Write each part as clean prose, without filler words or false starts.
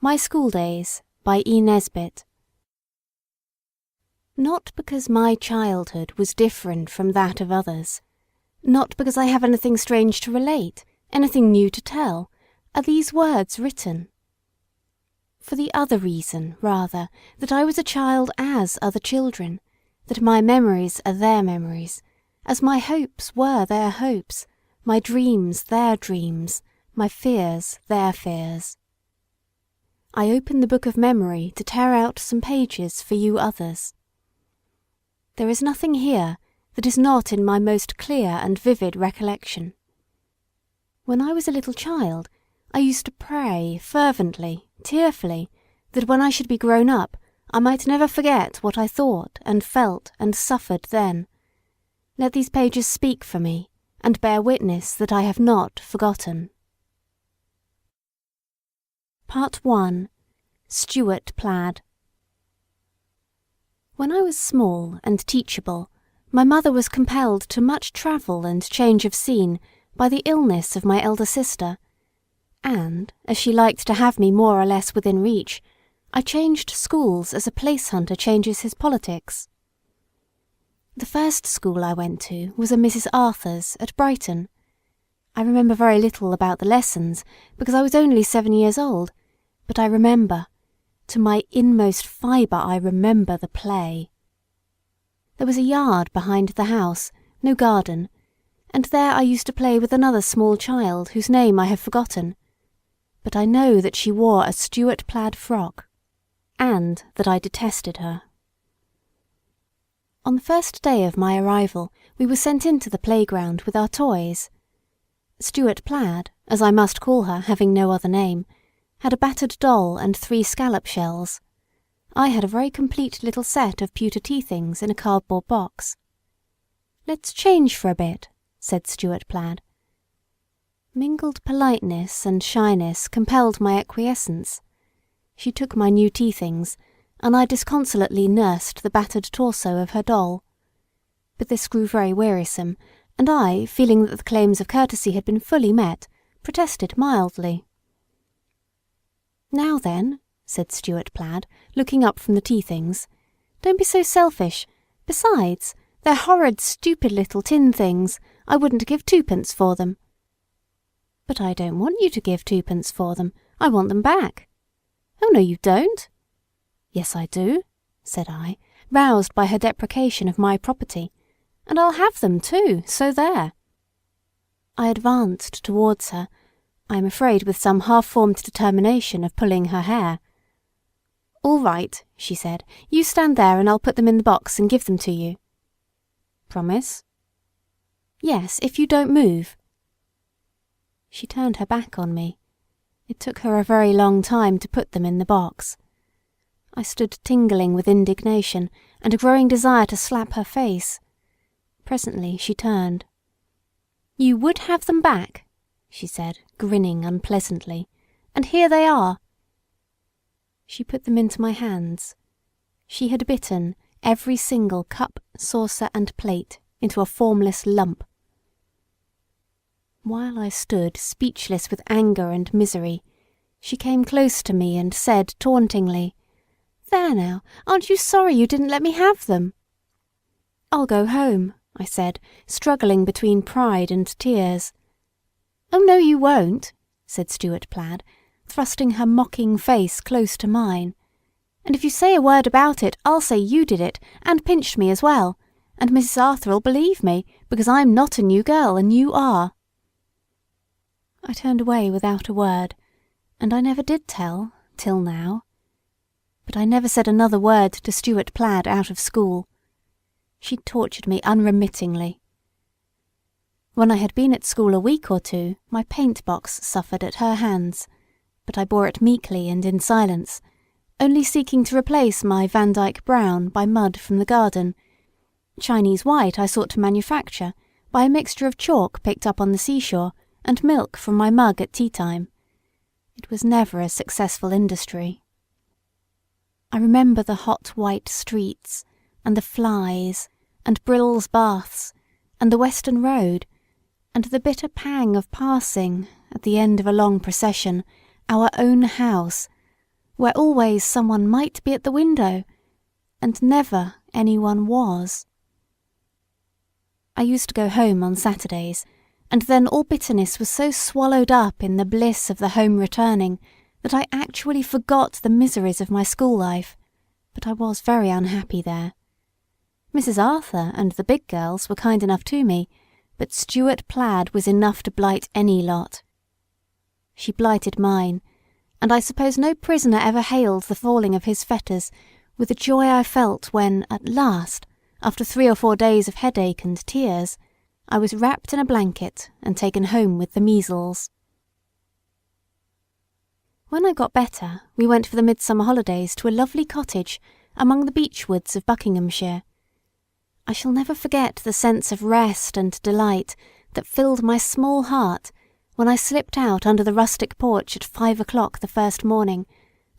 My School Days by Nesbit. Not because my childhood was different from that of others, not because I have anything strange to relate, anything new to tell, are these words written. For the other reason, rather, that I was a child as other children, that my memories are their memories, as my hopes were their hopes, my dreams their dreams, my fears their fears. I open the book of memory to tear out some pages for you others. There is nothing here that is not in my most clear and vivid recollection. When I was a little child, I used to pray fervently, tearfully, that when I should be grown up, I might never forget what I thought and felt and suffered then. Let these pages speak for me, and bear witness that I have not forgotten. Part 1. Stuart Plaid. When I was small and teachable, my mother was compelled to much travel and change of scene by the illness of my elder sister, and, as she liked to have me more or less within reach, I changed schools as a place hunter changes his politics. The first school I went to was a Mrs. Arthur's at Brighton. I remember very little about the lessons because I was only 7 years old, but I remember, to my inmost fibre I remember the play. There was a yard behind the house, no garden, and there I used to play with another small child whose name I have forgotten, but I know that she wore a Stuart plaid frock, and that I detested her. On the first day of my arrival we were sent into the playground with our toys. Stuart Plaid, as I must call her, having no other name, had a battered doll and 3 scallop shells. I had a very complete little set of pewter tea things in a cardboard box. "Let's change for a bit," said Stuart Plaid. Mingled politeness and shyness compelled my acquiescence. She took my new tea things, and I disconsolately nursed the battered torso of her doll. But this grew very wearisome, and I, feeling that the claims of courtesy had been fully met, protested mildly. "Now then," said Stuart Plaid, looking up from the tea things, "don't be so selfish. Besides, they're horrid, stupid little tin things. I wouldn't give 2p for them." "But I don't want you to give 2p for them. I want them back." "Oh, no, you don't." "Yes, I do," said I, roused by her deprecation of my property. "And I'll have them too, so there." I advanced towards her, I am afraid with some half-formed determination of pulling her hair. "All right," she said, "you stand there and I'll put them in the box and give them to you." "Promise?" "Yes, if you don't move." She turned her back on me. It took her a very long time to put them in the box. I stood tingling with indignation and a growing desire to slap her face. Presently she turned. "You would have them back," she said, grinning unpleasantly, "and here they are." She put them into my hands. She had bitten every single cup, saucer and plate into a formless lump. While I stood speechless with anger and misery, she came close to me and said tauntingly, "There now, aren't you sorry you didn't let me have them?" "I'll go home," I said, struggling between pride and tears. "Oh, no, you won't," said Stuart Plaid, thrusting her mocking face close to mine. "And if you say a word about it, I'll say you did it, and pinched me as well, and Mrs. Arthur'll believe me, because I'm not a new girl and you are." I turned away without a word, and I never did tell, till now. But I never said another word to Stuart Plaid out of school. She tortured me unremittingly. When I had been at school a week or two, my paint-box suffered at her hands, but I bore it meekly and in silence, only seeking to replace my Vandyke brown by mud from the garden. Chinese white I sought to manufacture by a mixture of chalk picked up on the seashore and milk from my mug at tea-time. It was never a successful industry. I remember the hot white streets, and the flies, and Brill's baths, and the Western Road, and the bitter pang of passing, at the end of a long procession, our own house, where always someone might be at the window, and never anyone was. I used to go home on Saturdays, and then all bitterness was so swallowed up in the bliss of the home returning that I actually forgot the miseries of my school life, but I was very unhappy there. Mrs. Arthur and the big girls were kind enough to me, but Stuart Plaid was enough to blight any lot. She blighted mine, and I suppose no prisoner ever hailed the falling of his fetters with the joy I felt when, at last, after 3 or 4 days of headache and tears, I was wrapped in a blanket and taken home with the measles. When I got better, we went for the midsummer holidays to a lovely cottage among the beech woods of Buckinghamshire. I shall never forget the sense of rest and delight that filled my small heart when I slipped out under the rustic porch at 5 o'clock the first morning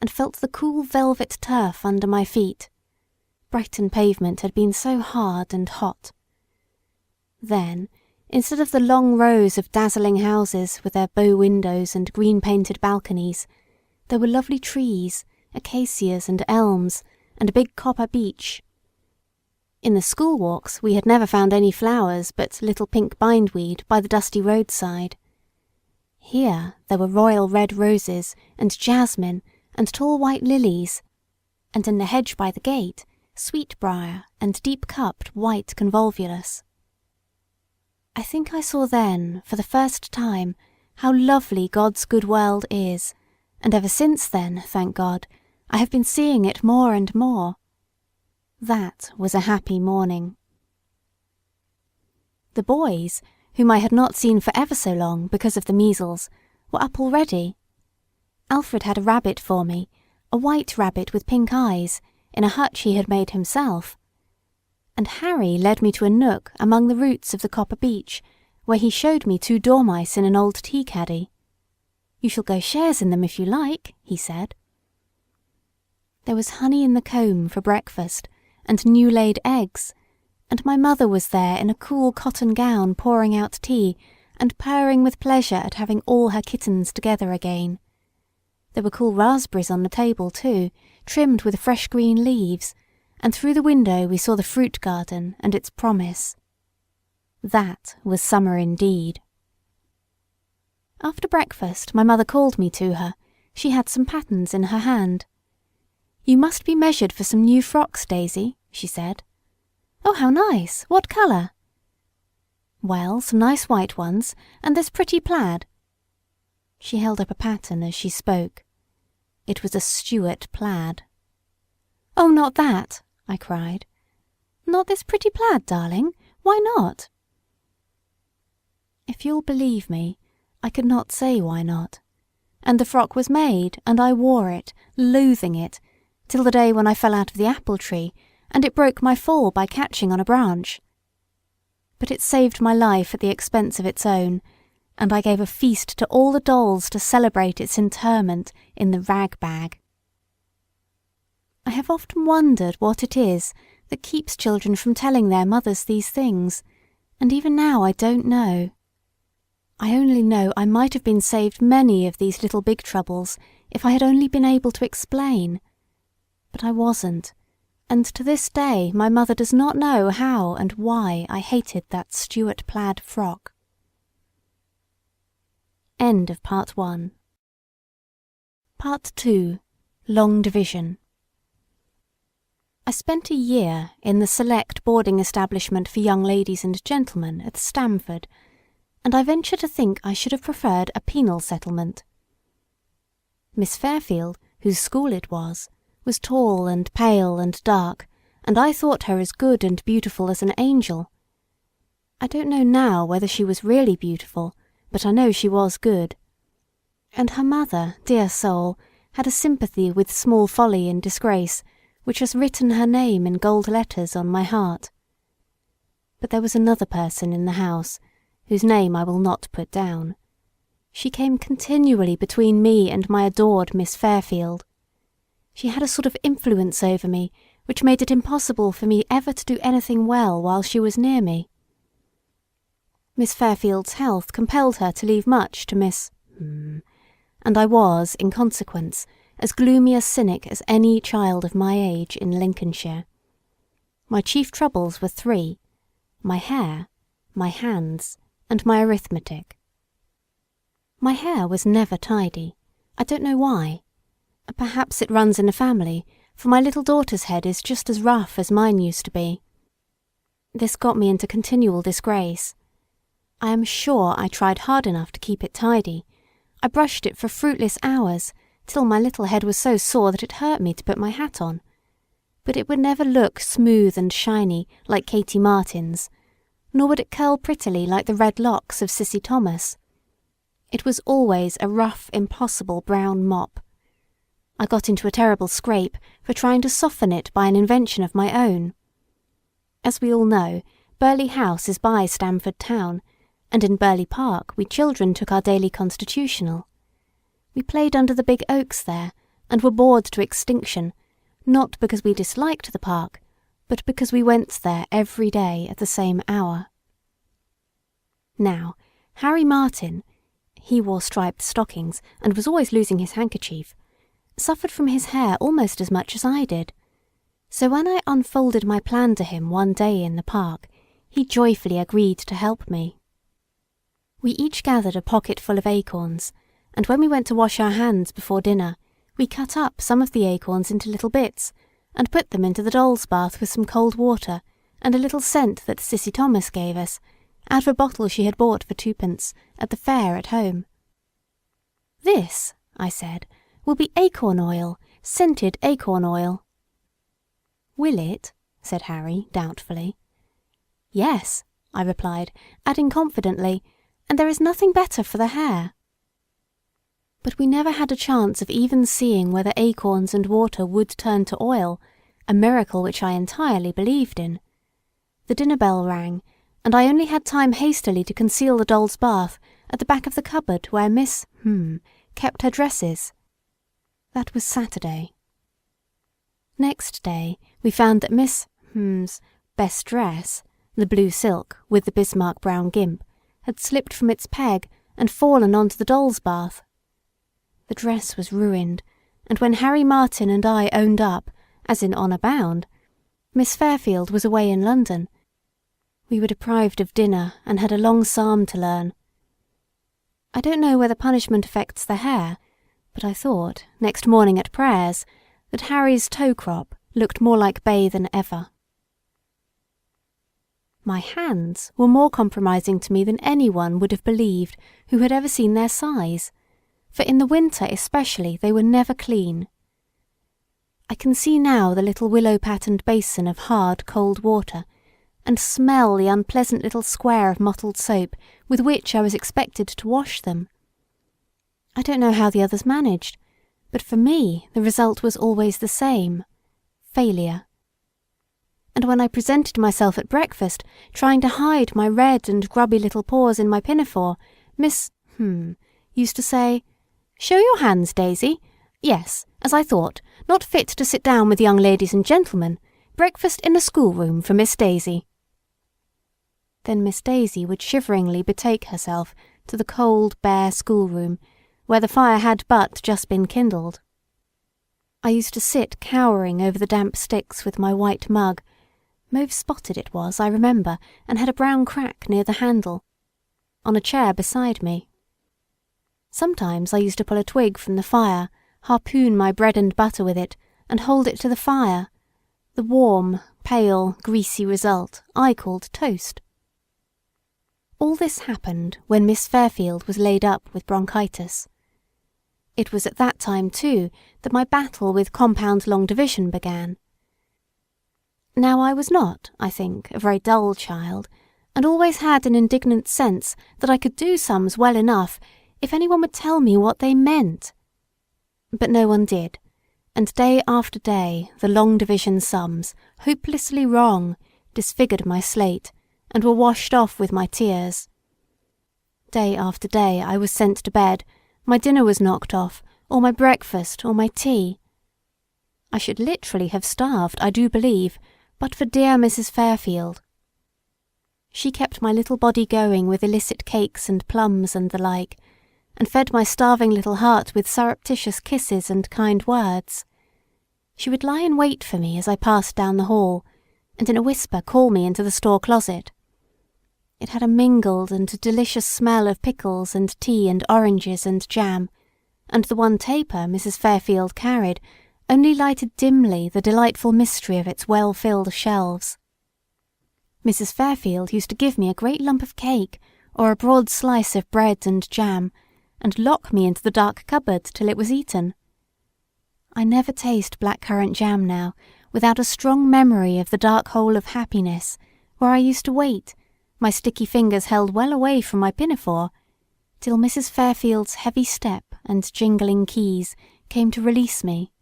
and felt the cool velvet turf under my feet. Brighton pavement had been so hard and hot. Then, instead of the long rows of dazzling houses with their bow windows and green-painted balconies, there were lovely trees, acacias and elms, and a big copper beech. In the school walks we had never found any flowers but little pink bindweed by the dusty roadside. Here there were royal red roses and jasmine and tall white lilies, and in the hedge by the gate, sweetbriar and deep-cupped white convolvulus. I think I saw then, for the first time, how lovely God's good world is, and ever since then, thank God, I have been seeing it more and more. That was a happy morning. The boys, whom I had not seen for ever so long because of the measles, were up already. Alfred had a rabbit for me, a white rabbit with pink eyes, in a hutch he had made himself. And Harry led me to a nook among the roots of the copper beech, where he showed me 2 dormice in an old tea-caddy. "You shall go shares in them if you like," he said. There was honey in the comb for breakfast, and new-laid eggs, and my mother was there in a cool cotton gown pouring out tea and purring with pleasure at having all her kittens together again. There were cool raspberries on the table too, trimmed with fresh green leaves, and through the window we saw the fruit garden and its promise. That was summer indeed. After breakfast my mother called me to her. She had some patterns in her hand. "You must be measured for some new frocks, Daisy," she said. "Oh, how nice! What colour?" "Well, some nice white ones, and this pretty plaid." She held up a pattern as she spoke. It was a Stuart plaid. "Oh, not that!" I cried. "Not this pretty plaid, darling? Why not?" If you'll believe me, I could not say why not. And the frock was made, and I wore it, loathing it, till the day when I fell out of the apple tree, and it broke my fall by catching on a branch. But it saved my life at the expense of its own, and I gave a feast to all the dolls to celebrate its interment in the rag bag. I have often wondered what it is that keeps children from telling their mothers these things, and even now I don't know. I only know I might have been saved many of these little big troubles if I had only been able to explain. But I wasn't, and to this day my mother does not know how and why I hated that Stuart plaid frock. End of Part 1. Part 2. Long Division. I spent a year in the select boarding establishment for young ladies and gentlemen at Stamford, and I venture to think I should have preferred a penal settlement. Miss Fairfield, whose school it was tall and pale and dark, and I thought her as good and beautiful as an angel. I don't know now whether she was really beautiful, but I know she was good. And her mother, dear soul, had a sympathy with small folly and disgrace, which has written her name in gold letters on my heart. But there was another person in the house, whose name I will not put down. She came continually between me and my adored Miss Fairfield. She had a sort of influence over me, which made it impossible for me ever to do anything well while she was near me. Miss Fairfield's health compelled her to leave much to Miss and I was, in consequence, as gloomy a cynic as any child of my age in Lincolnshire. My chief troubles were three: my hair, my hands, and my arithmetic. My hair was never tidy. I don't know why. Perhaps it runs in the family, for my little daughter's head is just as rough as mine used to be. This got me into continual disgrace. I am sure I tried hard enough to keep it tidy. I brushed it for fruitless hours, till my little head was so sore that it hurt me to put my hat on. But it would never look smooth and shiny like Katie Martin's, nor would it curl prettily like the red locks of Cissy Thomas. It was always a rough, impossible brown mop. I got into a terrible scrape for trying to soften it by an invention of my own. As we all know, Burghley House is by Stamford Town, and in Burghley Park we children took our daily constitutional. We played under the big oaks there, and were bored to extinction, not because we disliked the park, but because we went there every day at the same hour. Now, Harry Martin, he wore striped stockings and was always losing his handkerchief, suffered from his hair almost as much as I did. So when I unfolded my plan to him one day in the park, he joyfully agreed to help me. We each gathered a pocketful of acorns, and when we went to wash our hands before dinner, we cut up some of the acorns into little bits, and put them into the doll's bath with some cold water and a little scent that Cissy Thomas gave us, out of a bottle she had bought for 2d at the fair at home. "This," I said, "will be acorn oil, scented acorn oil." "Will it?" said Harry, doubtfully. "Yes," I replied, adding confidently, "and there is nothing better for the hair." But we never had a chance of even seeing whether acorns and water would turn to oil, a miracle which I entirely believed in. The dinner bell rang, and I only had time hastily to conceal the doll's bath at the back of the cupboard where Miss kept her dresses. That was Saturday. Next day we found that Miss best dress, the blue silk with the Bismarck brown gimp, had slipped from its peg and fallen onto the doll's bath. The dress was ruined, and when Harry Martin and I owned up, as in honour bound, Miss Fairfield was away in London, we were deprived of dinner and had a long psalm to learn. I don't know whether punishment affects the hair, but I thought, next morning at prayers, that Harry's toe crop looked more like bay than ever. My hands were more compromising to me than anyone would have believed who had ever seen their size, for in the winter especially they were never clean. I can see now the little willow-patterned basin of hard, cold water, and smell the unpleasant little square of mottled soap with which I was expected to wash them. I don't know how the others managed, but for me the result was always the same: failure. And when I presented myself at breakfast, trying to hide my red and grubby little paws in my pinafore, Miss used to say, "Show your hands, Daisy. Yes, as I thought, not fit to sit down with young ladies and gentlemen. Breakfast in the schoolroom for Miss Daisy." Then Miss Daisy would shiveringly betake herself to the cold, bare schoolroom, where the fire had but just been kindled. I used to sit cowering over the damp sticks with my white mug. Mauve-spotted it was, I remember, and had a brown crack near the handle, on a chair beside me. Sometimes I used to pull a twig from the fire, harpoon my bread and butter with it, and hold it to the fire. The warm, pale, greasy result I called toast. All this happened when Miss Fairfield was laid up with bronchitis. It was at that time, too, that my battle with compound long division began. Now I was not, I think, a very dull child, and always had an indignant sense that I could do sums well enough if anyone would tell me what they meant. But no one did, and day after day the long division sums, hopelessly wrong, disfigured my slate, and were washed off with my tears. Day after day I was sent to bed, my dinner was knocked off, or my breakfast, or my tea. I should literally have starved, I do believe, but for dear Mrs. Fairfield. She kept my little body going with illicit cakes and plums and the like, and fed my starving little heart with surreptitious kisses and kind words. She would lie in wait for me as I passed down the hall, and in a whisper call me into the store closet. It had a mingled and delicious smell of pickles and tea and oranges and jam, and the one taper Mrs. Fairfield carried only lighted dimly the delightful mystery of its well-filled shelves. Mrs. Fairfield used to give me a great lump of cake or a broad slice of bread and jam, and lock me into the dark cupboard till it was eaten. I never taste blackcurrant jam now without a strong memory of the dark hole of happiness where I used to wait, my sticky fingers held well away from my pinafore, till Mrs. Fairfield's heavy step and jingling keys came to release me.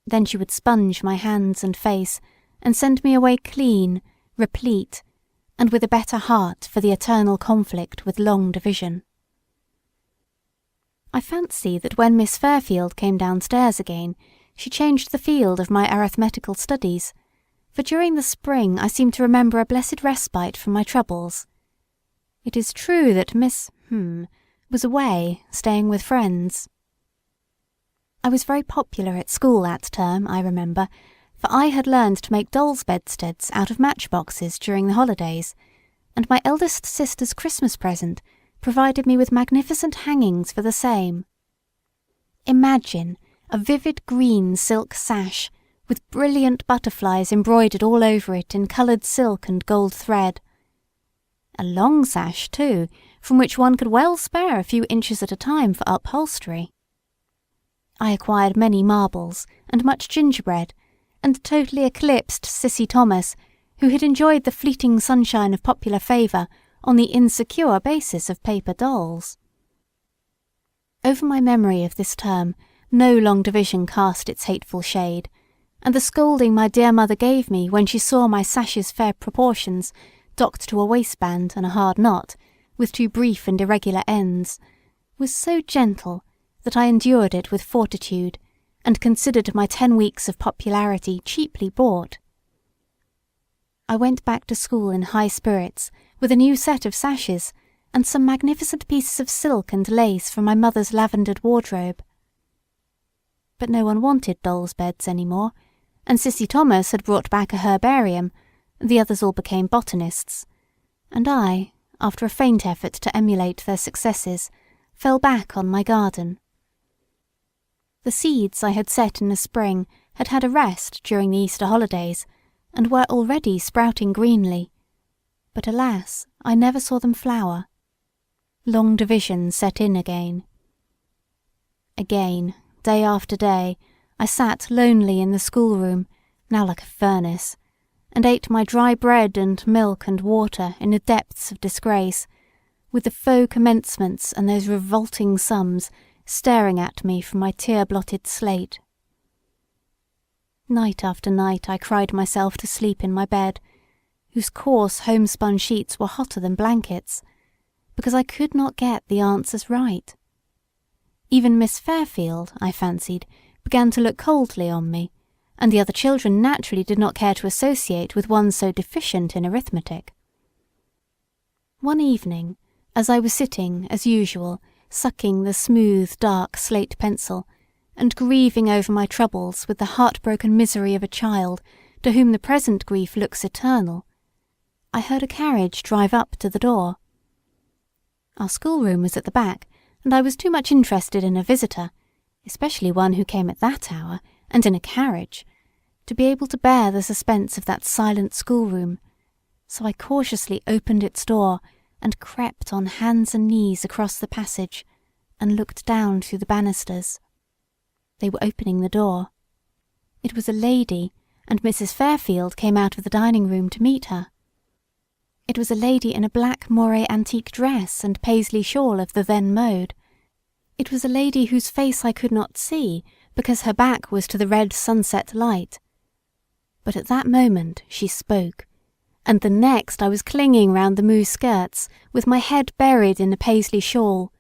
Then she would sponge my hands and face and send me away clean, replete, and with a better heart for the eternal conflict with long division. I fancy that when Miss Fairfield came downstairs again, she changed the field of my arithmetical studies, for during the spring I seem to remember a blessed respite from my troubles. It is true that Miss was away, staying with friends. I was very popular at school that term, I remember, for I had learned to make dolls' bedsteads out of matchboxes during the holidays, and my eldest sister's Christmas present provided me with magnificent hangings for the same. Imagine a vivid green silk sash with brilliant butterflies embroidered all over it in coloured silk and gold thread. A long sash, too, from which one could well spare a few inches at a time for upholstery. I acquired many marbles and much gingerbread, and totally eclipsed Cissy Thomas, who had enjoyed the fleeting sunshine of popular favour on the insecure basis of paper dolls. Over my memory of this term no long division cast its hateful shade, and the scolding my dear mother gave me when she saw my sash's fair proportions docked to a waistband and a hard knot, with two brief and irregular ends, was so gentle that I endured it with fortitude, and considered my 10 weeks of popularity cheaply bought. I went back to school in high spirits with a new set of sashes and some magnificent pieces of silk and lace from my mother's lavendered wardrobe. But no one wanted dolls' beds any more, and Cissy Thomas had brought back a herbarium, the others all became botanists, and I, after a faint effort to emulate their successes, fell back on my garden. The seeds I had set in the spring had had a rest during the Easter holidays, and were already sprouting greenly, but alas, I never saw them flower. Long division set in again. Again, day after day, I sat lonely in the schoolroom, now like a furnace, and ate my dry bread and milk and water in the depths of disgrace, with the faux commencements and those revolting sums staring at me from my tear-blotted slate. Night after night I cried myself to sleep in my bed, whose coarse homespun sheets were hotter than blankets, because I could not get the answers right. Even Miss Fairfield, I fancied, began to look coldly on me, and the other children naturally did not care to associate with one so deficient in arithmetic. One evening, as I was sitting, as usual, sucking the smooth, dark slate pencil, and grieving over my troubles with the heartbroken misery of a child to whom the present grief looks eternal, I heard a carriage drive up to the door. Our schoolroom was at the back, and I was too much interested in a visitor, especially one who came at that hour, and in a carriage, to be able to bear the suspense of that silent schoolroom, so I cautiously opened its door and crept on hands and knees across the passage and looked down through the banisters. They were opening the door. It was a lady, and Mrs. Fairfield came out of the dining room to meet her. It was a lady in a black moire antique dress and paisley shawl of the then mode. It was a lady whose face I could not see, because her back was to the red sunset light. But at that moment she spoke, and the next I was clinging round the moue skirts, with my head buried in the paisley shawl.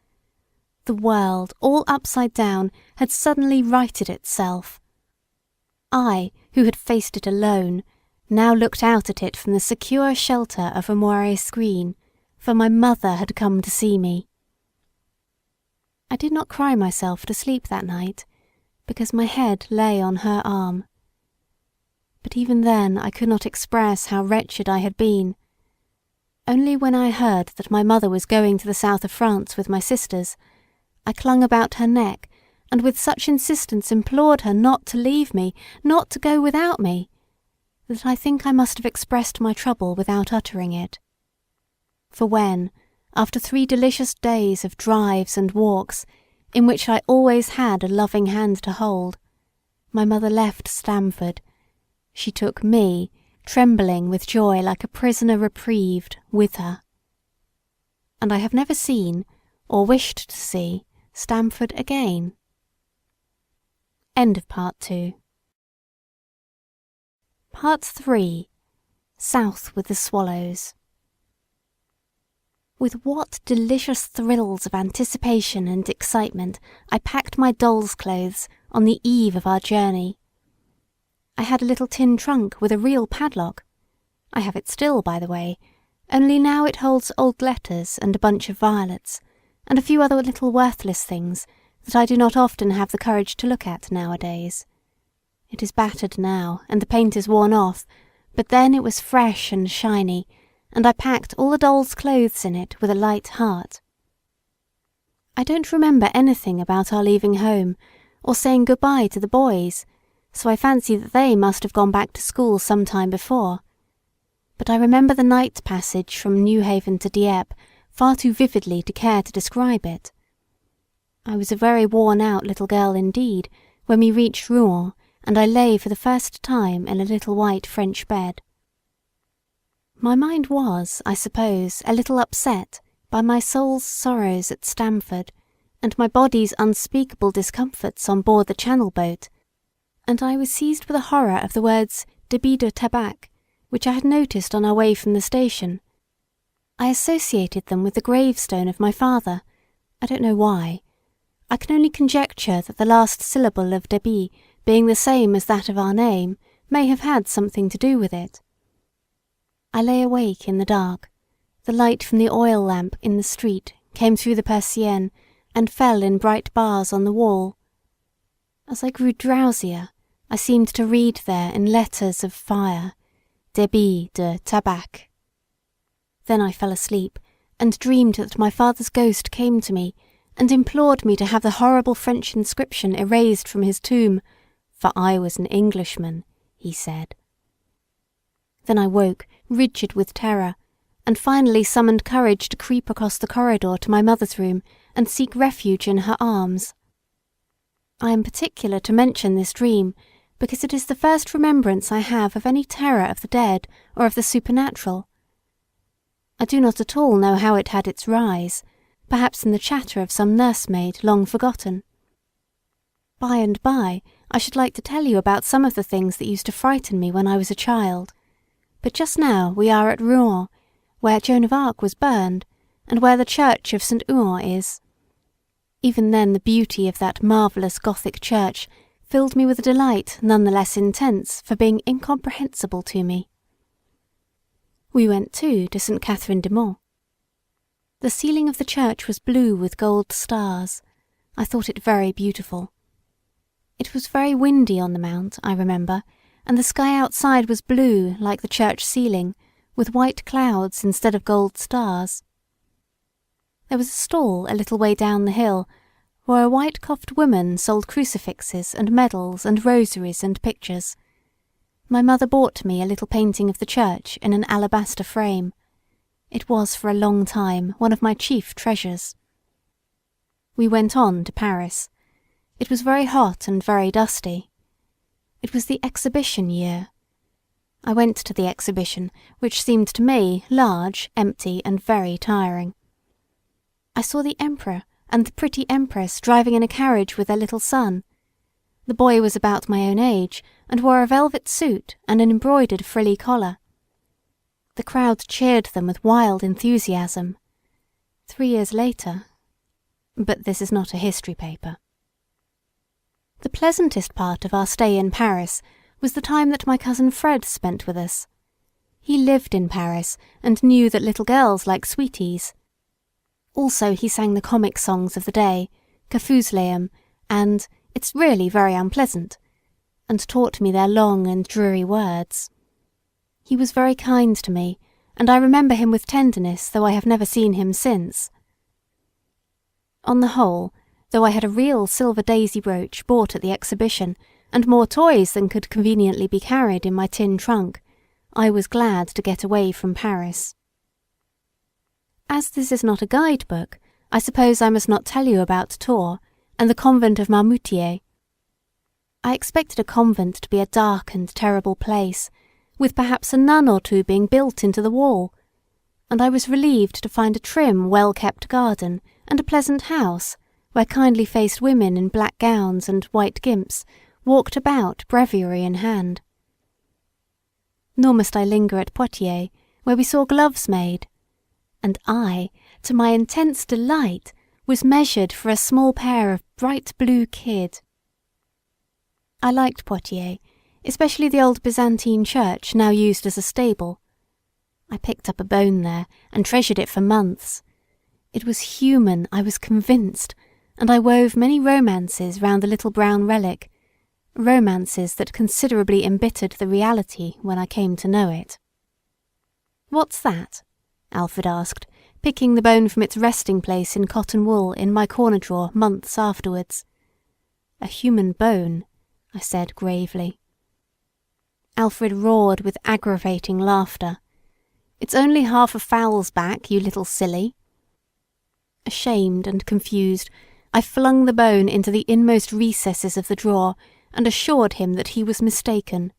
The world, all upside down, had suddenly righted itself. I, who had faced it alone, now looked out at it from the secure shelter of a moire screen, for my mother had come to see me. I did not cry myself to sleep that night, because my head lay on her arm. But even then I could not express how wretched I had been. Only when I heard that my mother was going to the south of France with my sisters, I clung about her neck and with such insistence implored her not to leave me, not to go without me, that I think I must have expressed my trouble without uttering it. For when, after 3 delicious days of drives and walks, in which I always had a loving hand to hold, my mother left Stamford, she took me, trembling with joy like a prisoner reprieved, with her. And I have never seen, or wished to see, Stamford again. End of Part 2. Part 3. South with the Swallows. With what delicious thrills of anticipation and excitement I packed my doll's clothes on the eve of our journey. I had a little tin trunk with a real padlock. I have it still, by the way, only now it holds old letters and a bunch of violets, and a few other little worthless things that I do not often have the courage to look at nowadays. It is battered now, and the paint is worn off, but then it was fresh and shiny, and I packed all the doll's clothes in it with a light heart. I don't remember anything about our leaving home, or saying good-bye to the boys, so I fancy that they must have gone back to school some time before. But I remember the night passage from Newhaven to Dieppe far too vividly to care to describe it. I was a very worn-out little girl indeed when we reached Rouen, and I lay for the first time in a little white French bed. My mind was, I suppose, a little upset by my soul's sorrows at Stamford, and my body's unspeakable discomforts on board the Channel boat, and I was seized with a horror of the words débit de tabac, which I had noticed on our way from the station. I associated them with the gravestone of my father. I don't know why. I can only conjecture that the last syllable of débit, being the same as that of our name, may have had something to do with it. I lay awake in the dark. The light from the oil lamp in the street came through the persiennes and fell in bright bars on the wall. As I grew drowsier, I seemed to read there in letters of fire, débit de tabac. Then I fell asleep and dreamed that my father's ghost came to me and implored me to have the horrible French inscription erased from his tomb, for I was an Englishman, he said. Then I woke, rigid with terror, and finally summoned courage to creep across the corridor to my mother's room and seek refuge in her arms. I am particular to mention this dream because it is the first remembrance I have of any terror of the dead or of the supernatural. I do not at all know how it had its rise, perhaps in the chatter of some nursemaid long forgotten. By and by I should like to tell you about some of the things that used to frighten me when I was a child, but just now we are at Rouen, where Joan of Arc was burned, and where the church of St. Ouen is. Even then the beauty of that marvellous Gothic church filled me with a delight none the less intense for being incomprehensible to me. We went too to St. Catherine de Mont. The ceiling of the church was blue with gold stars. I thought it very beautiful. It was very windy on the mount, I remember, and the sky outside was blue like the church ceiling, with white clouds instead of gold stars. There was a stall a little way down the hill, where a white-coffed woman sold crucifixes and medals and rosaries and pictures. My mother bought me a little painting of the church in an alabaster frame. It was for a long time one of my chief treasures. We went on to Paris. It was very hot and very dusty. It was the exhibition year. I went to the exhibition, which seemed to me large, empty, and very tiring. I saw the Emperor and the pretty Empress driving in a carriage with their little son. The boy was about my own age and wore a velvet suit and an embroidered frilly collar. The crowd cheered them with wild enthusiasm. 3 years later... But this is not a history paper. The pleasantest part of our stay in Paris was the time that my cousin Fred spent with us. He lived in Paris and knew that little girls like sweeties. Also he sang the comic songs of the day, Kafusleum, and "It's really very unpleasant," and taught me their long and dreary words. He was very kind to me, and I remember him with tenderness, though I have never seen him since. On the whole, though I had a real silver daisy brooch bought at the exhibition, and more toys than could conveniently be carried in my tin trunk, I was glad to get away from Paris. As this is not a guidebook, I suppose I must not tell you about Tours and the convent of Marmoutier. I expected a convent to be a dark and terrible place, with perhaps a nun or two being built into the wall, and I was relieved to find a trim, well-kept garden and a pleasant house, where kindly-faced women in black gowns and white gimps walked about breviary in hand. Nor must I linger at Poitiers, where we saw gloves made, and I, to my intense delight, was measured for a small pair of bright blue kid. I liked Poitiers, especially the old Byzantine church now used as a stable. I picked up a bone there and treasured it for months. It was human, I was convinced, and I wove many romances round the little brown relic, romances that considerably embittered the reality when I came to know it. "What's that?" Alfred asked, picking the bone from its resting place in cotton wool in my corner drawer months afterwards. "A human bone," I said gravely. Alfred roared with aggravating laughter. "It's only half a fowl's back, you little silly." Ashamed and confused, I flung the bone into the inmost recesses of the drawer and assured him that he was mistaken.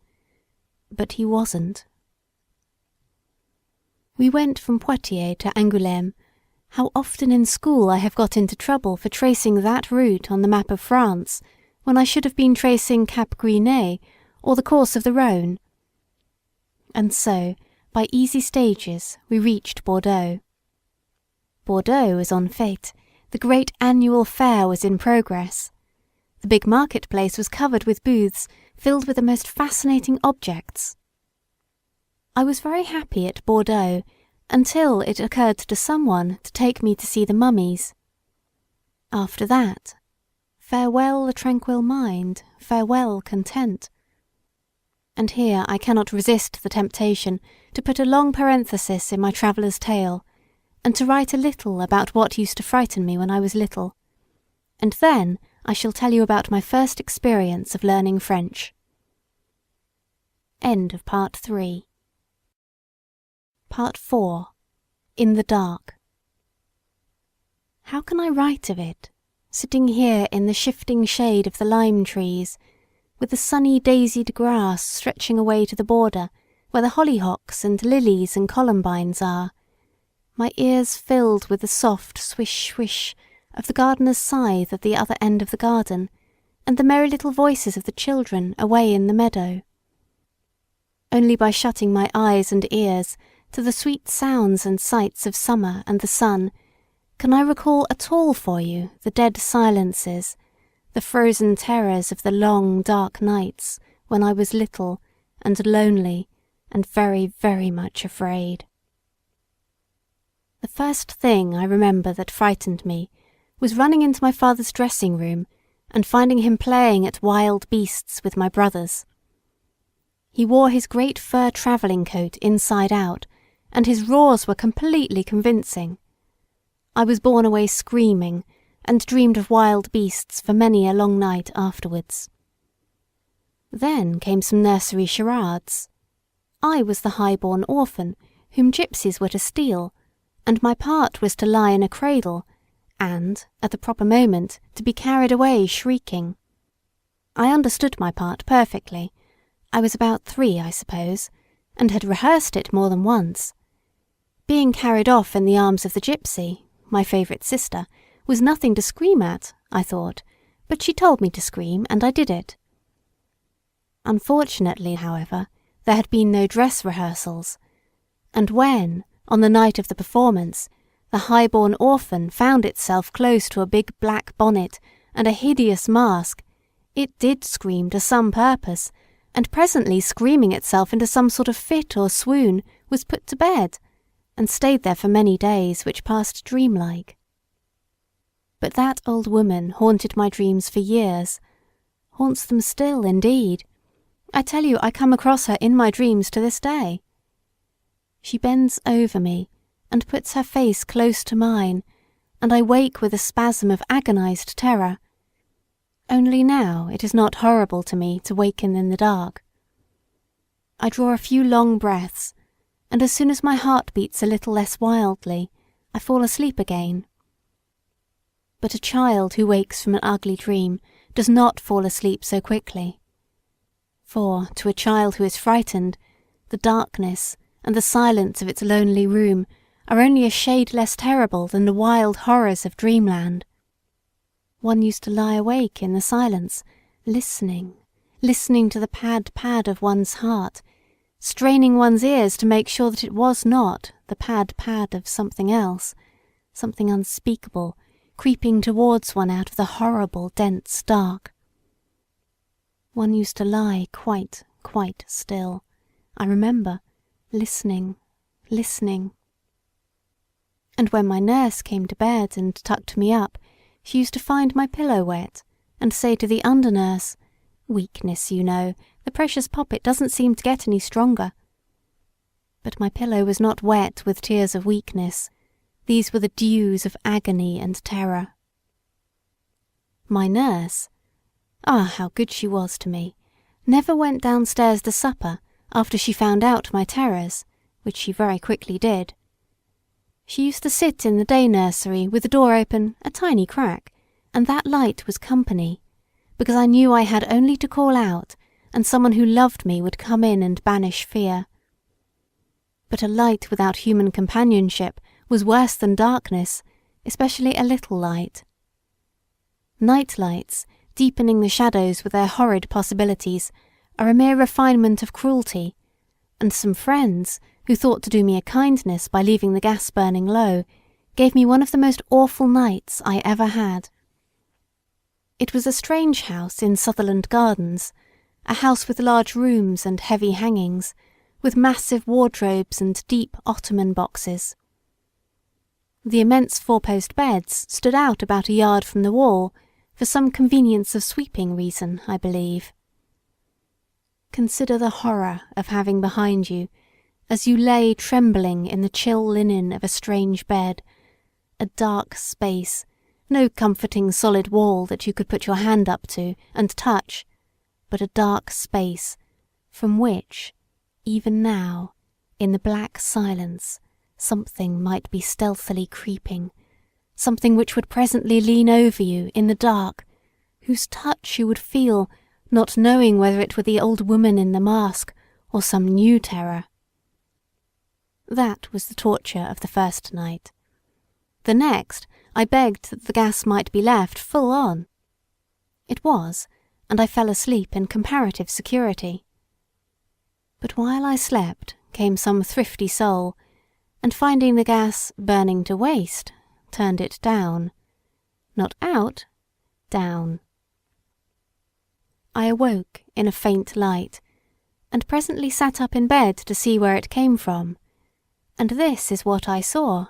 But he wasn't. We went from Poitiers to Angoulême. How often in school I have got into trouble for tracing that route on the map of France, when I should have been tracing Cap Gris-Nez or the course of the Rhône. And so, by easy stages, we reached Bordeaux. Bordeaux was en fête. The great annual fair was in progress. The big marketplace was covered with booths filled with the most fascinating objects. I was very happy at Bordeaux until it occurred to someone to take me to see the mummies. After that, farewell the tranquil mind, farewell content. And here I cannot resist the temptation to put a long parenthesis in my traveller's tale, and to write a little about what used to frighten me when I was little. And then I shall tell you about my first experience of learning French. End of Part 3. Part 4. In the Dark. How can I write of it, sitting here in the shifting shade of the lime trees, with the sunny daisied grass stretching away to the border where the hollyhocks and lilies and columbines are, my ears filled with the soft swish-swish of the gardener's scythe at the other end of the garden, and the merry little voices of the children away in the meadow. Only by shutting my eyes and ears to the sweet sounds and sights of summer and the sun can I recall at all for you the dead silences, the frozen terrors of the long dark nights when I was little and lonely and very, very much afraid. The first thing I remember that frightened me was running into my father's dressing room and finding him playing at wild beasts with my brothers. He wore his great fur travelling coat inside out, and his roars were completely convincing. I was borne away screaming, and dreamed of wild beasts for many a long night afterwards. Then came some nursery charades. I was the high-born orphan whom gypsies were to steal, and my part was to lie in a cradle, and, at the proper moment, to be carried away shrieking. I understood my part perfectly. I was about 3, I suppose, and had rehearsed it more than once. Being carried off in the arms of the gypsy, my favourite sister, was nothing to scream at, I thought, but she told me to scream, and I did it. Unfortunately, however, there had been no dress rehearsals, and when, on the night of the performance, the high-born orphan found itself close to a big black bonnet and a hideous mask, it did scream to some purpose, and presently screaming itself into some sort of fit or swoon, was put to bed, and stayed there for many days, which passed dreamlike. But that old woman haunted my dreams for years. Haunts them still, indeed. I tell you, I come across her in my dreams to this day. She bends over me and puts her face close to mine, and I wake with a spasm of agonized terror. Only now it is not horrible to me to waken in the dark. I draw a few long breaths, and as soon as my heart beats a little less wildly, I fall asleep again. But a child who wakes from an ugly dream does not fall asleep so quickly. For, to a child who is frightened, the darkness and the silence of its lonely room are only a shade less terrible than the wild horrors of dreamland. One used to lie awake in the silence, listening to the pad-pad of one's heart, straining one's ears to make sure that it was not the pad-pad of something else, something unspeakable, creeping towards one out of the horrible, dense dark. One used to lie quite still, I remember, listening. And when my nurse came to bed and tucked me up, she used to find my pillow wet and say to the under-nurse, "Weakness, you know, the precious poppet doesn't seem to get any stronger." But my pillow was not wet with tears of weakness. These were the dews of agony and terror. My nurse, how good she was to me, never went downstairs to supper after she found out my terrors, which she very quickly did. She used to sit in the day nursery with the door open a tiny crack, and that light was company, because I knew I had only to call out, and someone who loved me would come in and banish fear. But a light without human companionship was worse than darkness, especially a little light. Night lights, deepening the shadows with their horrid possibilities, are a mere refinement of cruelty, and some friends, who thought to do me a kindness by leaving the gas burning low, gave me one of the most awful nights I ever had. It was a strange house in Sutherland Gardens, a house with large rooms and heavy hangings, with massive wardrobes and deep ottoman boxes. The immense four-post beds stood out about a yard from the wall, for some convenience of sweeping reason, I believe. Consider the horror of having behind you, as you lay trembling in the chill linen of a strange bed, a dark space, no comforting solid wall that you could put your hand up to and touch, but a dark space from which, even now, in the black silence, something might be stealthily creeping, something which would presently lean over you in the dark, whose touch you would feel, not knowing whether it were the old woman in the mask or some new terror. That was the torture of the first night. The next, I begged that the gas might be left full on. It was, and I fell asleep in comparative security. But while I slept came some thrifty soul, and finding the gas burning to waste, turned it down. Not out, down. I awoke in a faint light, and presently sat up in bed to see where it came from. And this is what I saw.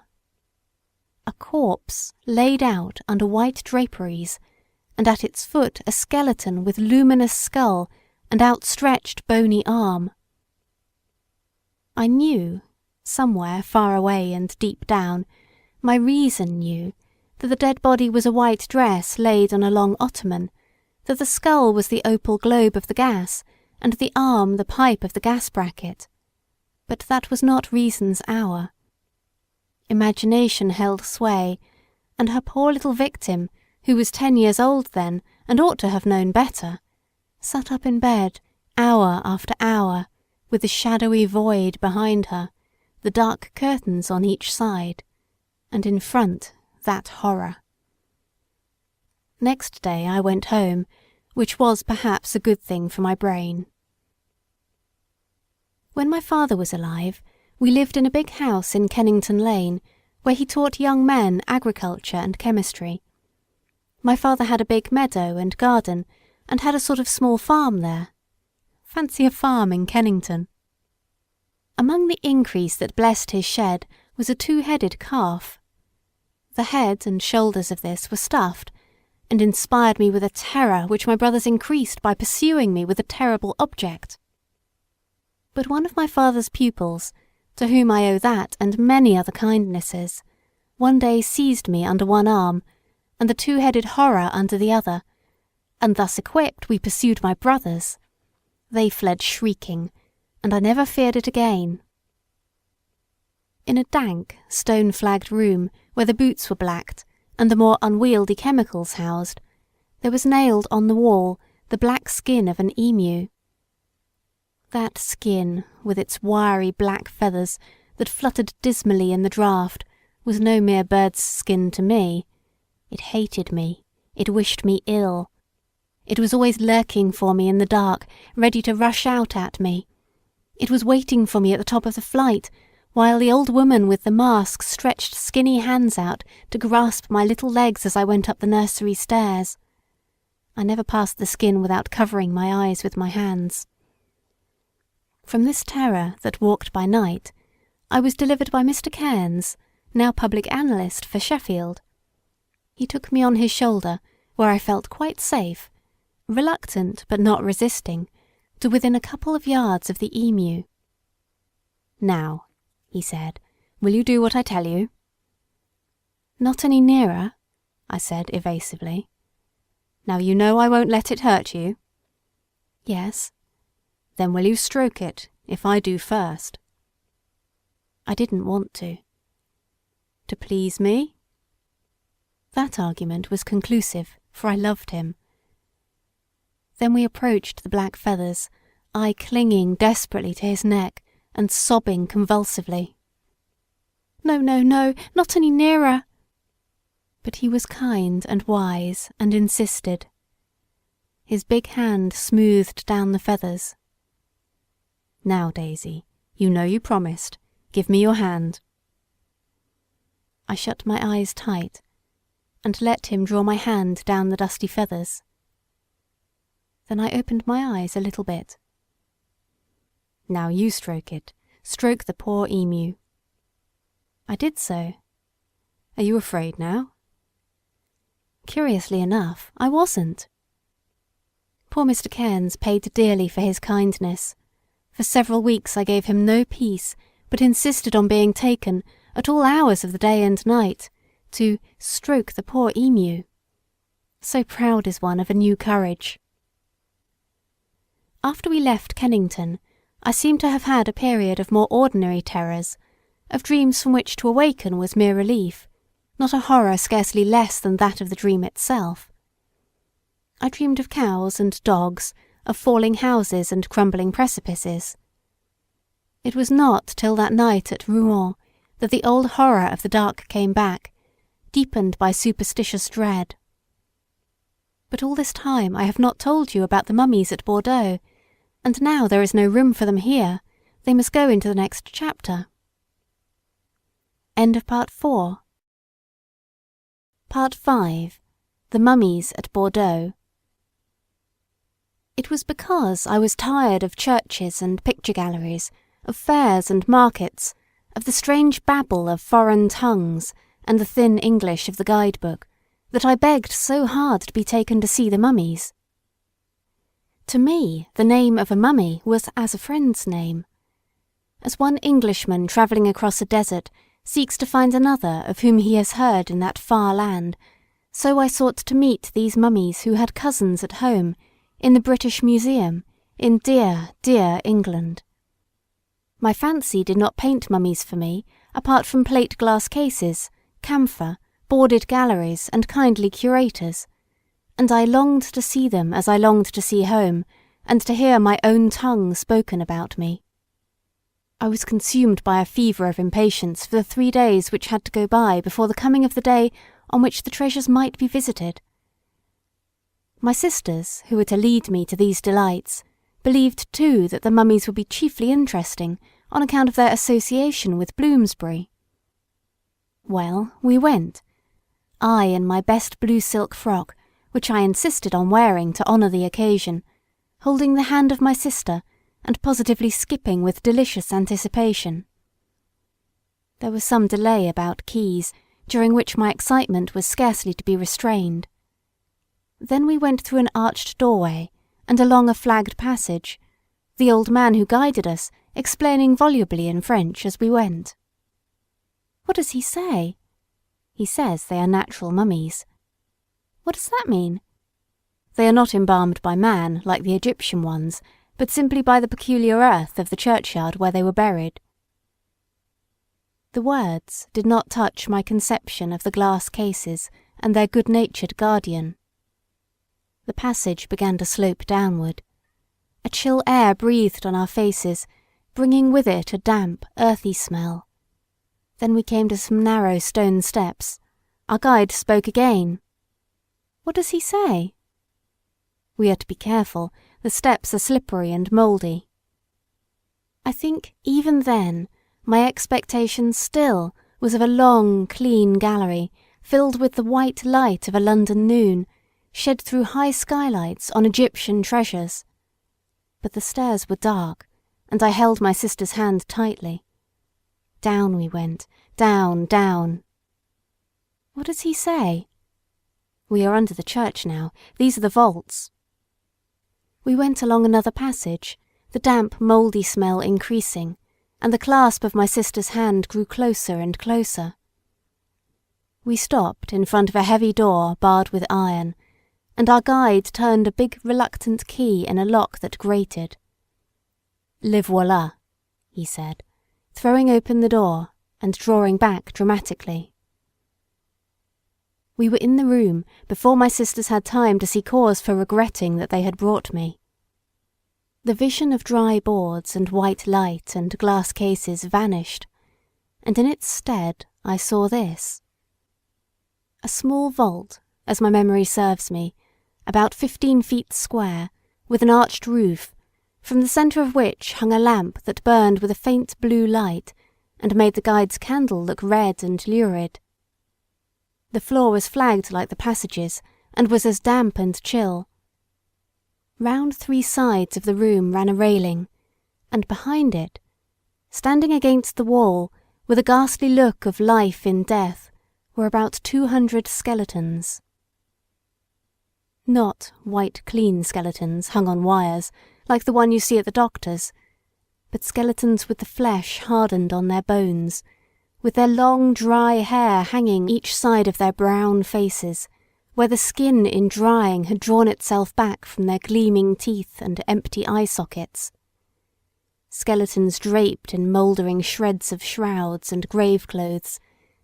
A corpse laid out under white draperies, and at its foot a skeleton with luminous skull and outstretched bony arm. I knew, somewhere far away and deep down, my reason knew, that the dead body was a white dress laid on a long ottoman, that the skull was the opal globe of the gas, and the arm the pipe of the gas bracket. But that was not reason's hour. Imagination held sway, and her poor little victim, who was 10 years old then and ought to have known better, sat up in bed hour after hour, with the shadowy void behind her, the dark curtains on each side, and in front that horror. Next day I went home, which was perhaps a good thing for my brain. When my father was alive, we lived in a big house in Kennington Lane, where he taught young men agriculture and chemistry. My father had a big meadow and garden, and had a sort of small farm there. Fancy a farm in Kennington. Among the increase that blessed his shed was a 2-headed calf. The head and shoulders of this were stuffed, and inspired me with a terror which my brothers increased by pursuing me with a terrible object. But one of my father's pupils, to whom I owe that and many other kindnesses, one day seized me under one arm, and the two-headed horror under the other, and thus equipped we pursued my brothers. They fled shrieking, and I never feared it again. In a dank, stone-flagged room where the boots were blacked and the more unwieldy chemicals housed, there was nailed on the wall the black skin of an emu. That skin, with its wiry black feathers that fluttered dismally in the draught, was no mere bird's skin to me. It hated me. It wished me ill. It was always lurking for me in the dark, ready to rush out at me. It was waiting for me at the top of the flight, while the old woman with the mask stretched skinny hands out to grasp my little legs as I went up the nursery stairs. I never passed the skin without covering my eyes with my hands. From this terror that walked by night, I was delivered by Mr. Cairns, now public analyst for Sheffield. He took me on his shoulder, where I felt quite safe, reluctant but not resisting, to within a couple of yards of the emu. "Now," he said, "will you do what I tell you?" "Not any nearer," I said evasively. "Now you know I won't let it hurt you?" "Yes." "Then will you stroke it, if I do first?" I didn't want to. "To please me?" That argument was conclusive, for I loved him. Then we approached the black feathers, I clinging desperately to his neck and sobbing convulsively. "No, no, no, not any nearer." But he was kind and wise and insisted. His big hand smoothed down the feathers. "Now, Daisy, you know you promised. Give me your hand." I shut my eyes tight and let him draw my hand down the dusty feathers. Then I opened my eyes a little bit. "Now you stroke it. Stroke the poor emu." I did so. "Are you afraid now?" Curiously enough, I wasn't. Poor Mr. Cairns paid dearly for his kindness. For several weeks I gave him no peace, but insisted on being taken, at all hours of the day and night, to stroke the poor emu. So proud is one of a new courage. After we left Kennington, I seemed to have had a period of more ordinary terrors, of dreams from which to awaken was mere relief, not a horror scarcely less than that of the dream itself. I dreamed of cows and dogs, of falling houses and crumbling precipices. It was not till that night at Rouen that the old horror of the dark came back, deepened by superstitious dread. But all this time I have not told you about the mummies at Bordeaux, and now there is no room for them here. They must go into the next chapter. End of Part 4. Part 5. The Mummies at Bordeaux. It was because I was tired of churches and picture galleries, of fairs and markets, of the strange babble of foreign tongues and the thin English of the guidebook, that I begged so hard to be taken to see the mummies. To me, the name of a mummy was as a friend's name. As one Englishman travelling across a desert seeks to find another of whom he has heard in that far land, so I sought to meet these mummies who had cousins at home, in the British Museum, in dear, dear England. My fancy did not paint mummies for me, apart from plate-glass cases, camphor, boarded galleries, and kindly curators, and I longed to see them as I longed to see home, and to hear my own tongue spoken about me. I was consumed by a fever of impatience for the 3 days which had to go by before the coming of the day on which the treasures might be visited. My sisters, who were to lead me to these delights, believed too that the mummies would be chiefly interesting on account of their association with Bloomsbury. Well, we went. I in my best blue silk frock, which I insisted on wearing to honour the occasion, holding the hand of my sister and positively skipping with delicious anticipation. There was some delay about Keys, during which my excitement was scarcely to be restrained. Then we went through an arched doorway and along a flagged passage, the old man who guided us explaining volubly in French as we went. What does he say? He says they are natural mummies. What does that mean? They are not embalmed by man like the Egyptian ones, but simply by the peculiar earth of the churchyard where they were buried. The words did not touch my conception of the glass cases and their good-natured guardian. The passage began to slope downward. A chill air breathed on our faces, bringing with it a damp, earthy smell. Then we came to some narrow stone steps. Our guide spoke again. What does he say? We are to be careful. The steps are slippery and mouldy. I think even then my expectation still was of a long, clean gallery filled with the white light of a London noon, shed through high skylights on Egyptian treasures. But the stairs were dark, and I held my sister's hand tightly. Down we went, down, down. What does he say? We are under the church now. These are the vaults. We went along another passage, the damp, mouldy smell increasing, and the clasp of my sister's hand grew closer and closer. We stopped in front of a heavy door barred with iron, and our guide turned a big reluctant key in a lock that grated. "Le voilà," he said, throwing open the door and drawing back dramatically. We were in the room before my sisters had time to see cause for regretting that they had brought me. The vision of dry boards and white light and glass cases vanished, and in its stead I saw this. A small vault, as my memory serves me, about 15 feet square, with an arched roof, from the centre of which hung a lamp that burned with a faint blue light and made the guide's candle look red and lurid. The floor was flagged like the passages, and was as damp and chill. Round 3 sides of the room ran a railing, and behind it, standing against the wall with a ghastly look of life in death, were about 200 skeletons. Not white clean skeletons hung on wires, like the one you see at the doctor's, but skeletons with the flesh hardened on their bones, with their long dry hair hanging each side of their brown faces, where the skin in drying had drawn itself back from their gleaming teeth and empty eye sockets. Skeletons draped in mouldering shreds of shrouds and grave clothes,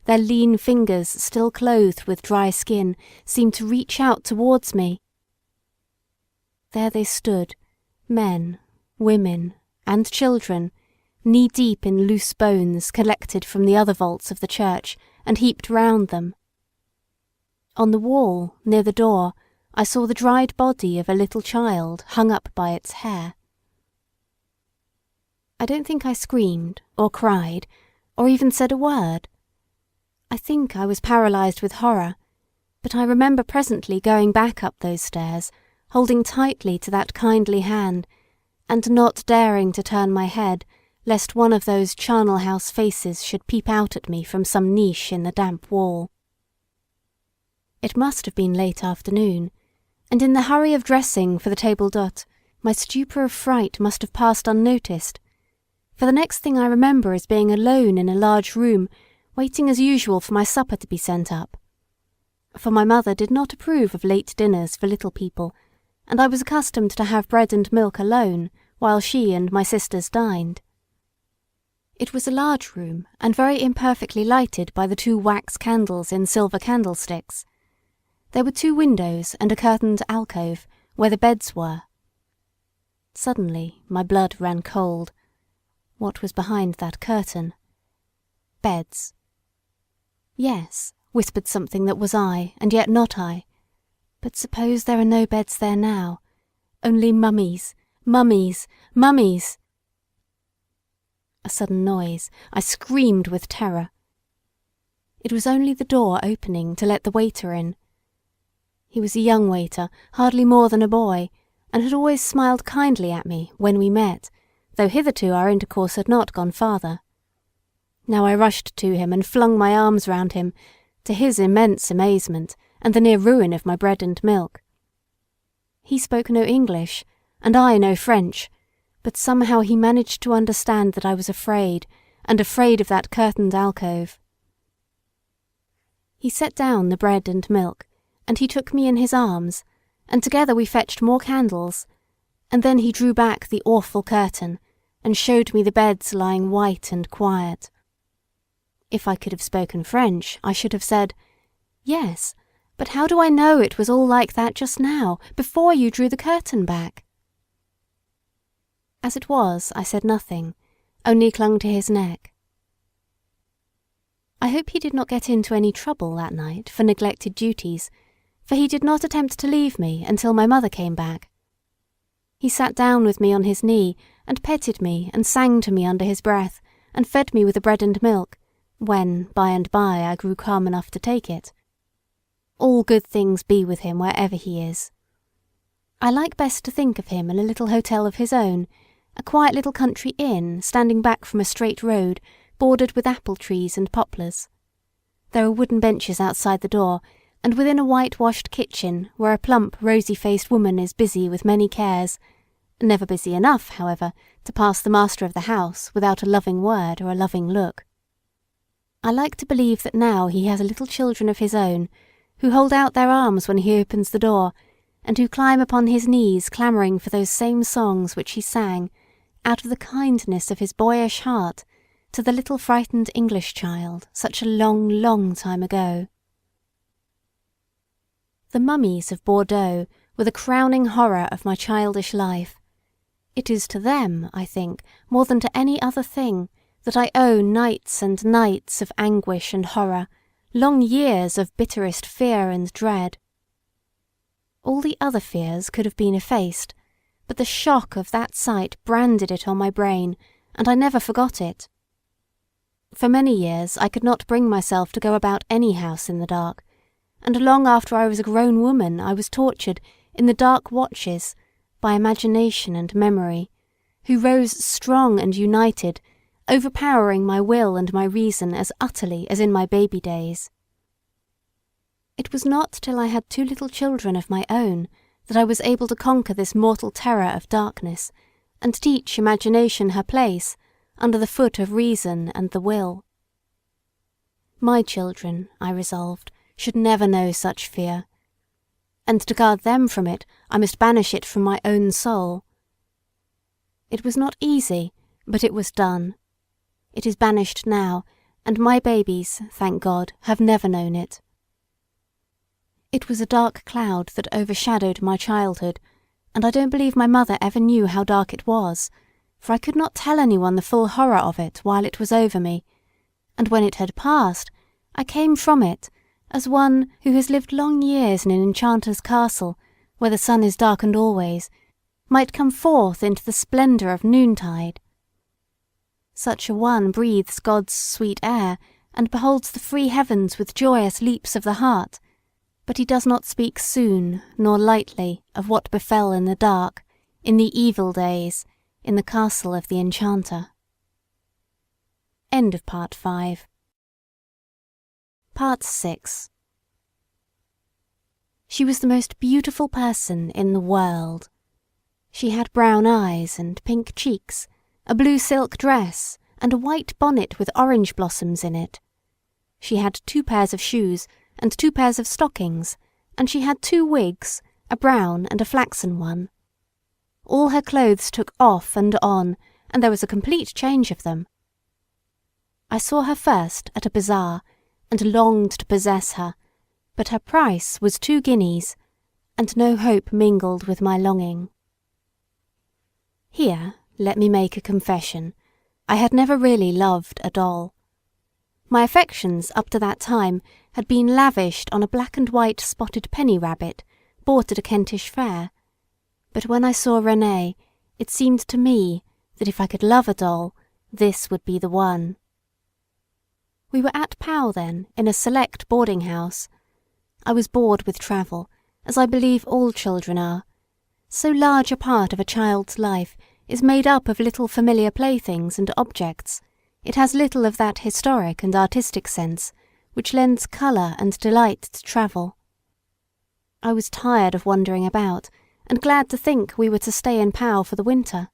their lean fingers still clothed with dry skin seemed to reach out towards me. There they stood, men, women, and children, knee-deep in loose bones collected from the other vaults of the church and heaped round them. On the wall, near the door, I saw the dried body of a little child hung up by its hair. I don't think I screamed, or cried, or even said a word. I think I was paralysed with horror, but I remember presently going back up those stairs, holding tightly to that kindly hand, and not daring to turn my head, lest one of those charnel house faces should peep out at me from some niche in the damp wall. It must have been late afternoon, and in the hurry of dressing for the table d'hôte, my stupor of fright must have passed unnoticed, for the next thing I remember is being alone in a large room, waiting as usual for my supper to be sent up. For my mother did not approve of late dinners for little people, and I was accustomed to have bread and milk alone, while she and my sisters dined. It was a large room, and very imperfectly lighted by the 2 wax candles in silver candlesticks. There were 2 windows and a curtained alcove, where the beds were. Suddenly my blood ran cold. What was behind that curtain? Beds. Yes, whispered something that was I, and yet not I. But suppose there are no beds there now. Only mummies, mummies, mummies. A sudden noise. I screamed with terror. It was only the door opening to let the waiter in. He was a young waiter, hardly more than a boy, and had always smiled kindly at me when we met, though hitherto our intercourse had not gone farther. Now I rushed to him and flung my arms round him, to his immense amazement and the near ruin of my bread and milk. He spoke no English, and I no French, but somehow he managed to understand that I was afraid, and afraid of that curtained alcove. He set down the bread and milk, and he took me in his arms, and together we fetched more candles, and then he drew back the awful curtain, and showed me the beds lying white and quiet. If I could have spoken French, I should have said, "Yes, but how do I know it was all like that just now, before you drew the curtain back?" As it was, I said nothing, only clung to his neck. I hope he did not get into any trouble that night for neglected duties, for he did not attempt to leave me until my mother came back. He sat down with me on his knee, and petted me and sang to me under his breath, and fed me with the bread and milk, when, by and by, I grew calm enough to take it. All good things be with him wherever he is. I like best to think of him in a little hotel of his own, a quiet little country inn standing back from a straight road bordered with apple trees and poplars. There are wooden benches outside the door, and within a whitewashed kitchen where a plump, rosy-faced woman is busy with many cares, never busy enough, however, to pass the master of the house without a loving word or a loving look. I like to believe that now he has little children of his own, who hold out their arms when he opens the door, and who climb upon his knees clamouring for those same songs which he sang, out of the kindness of his boyish heart, to the little frightened English child such a long, long time ago. The mummies of Bordeaux were the crowning horror of my childish life. It is to them, I think, more than to any other thing, that I owe nights and nights of anguish and horror, long years of bitterest fear and dread. All the other fears could have been effaced, but the shock of that sight branded it on my brain, and I never forgot it. For many years I could not bring myself to go about any house in the dark, and long after I was a grown woman I was tortured, in the dark watches, by imagination and memory, who rose strong and united, overpowering my will and my reason as utterly as in my baby days. It was not till I had 2 little children of my own that I was able to conquer this mortal terror of darkness, and teach imagination her place under the foot of reason and the will. My children, I resolved, should never know such fear, and to guard them from it I must banish it from my own soul. It was not easy, but it was done. It is banished now, and my babies, thank God, have never known it. It was a dark cloud that overshadowed my childhood, and I don't believe my mother ever knew how dark it was, for I could not tell anyone the full horror of it while it was over me, and when it had passed, I came from it, as one who has lived long years in an enchanter's castle, where the sun is darkened always, might come forth into the splendour of noontide. Such a one breathes God's sweet air, and beholds the free heavens with joyous leaps of the heart, but he does not speak soon nor lightly of what befell in the dark, in the evil days, in the castle of the enchanter. End of Part 5. Part 6. She was the most beautiful person in the world. She had brown eyes and pink cheeks, a blue silk dress, and a white bonnet with orange blossoms in it. She had 2 pairs of shoes and 2 pairs of stockings, and she had 2 wigs, a brown and a flaxen one. All her clothes took off and on, and there was a complete change of them. I saw her first at a bazaar, and longed to possess her, but her price was 2 guineas, and no hope mingled with my longing. Here let me make a confession. I had never really loved a doll. My affections up to that time had been lavished on a black and white spotted penny rabbit bought at a Kentish fair, but when I saw Renee, it seemed to me that if I could love a doll, this would be the one. We were at Pau then, in a select boarding house. I was bored with travel, as I believe all children are. So large a part of a child's life is made up of little familiar playthings and objects. It has little of that historic and artistic sense which lends colour and delight to travel. I was tired of wandering about, and glad to think we were to stay in Pau for the winter.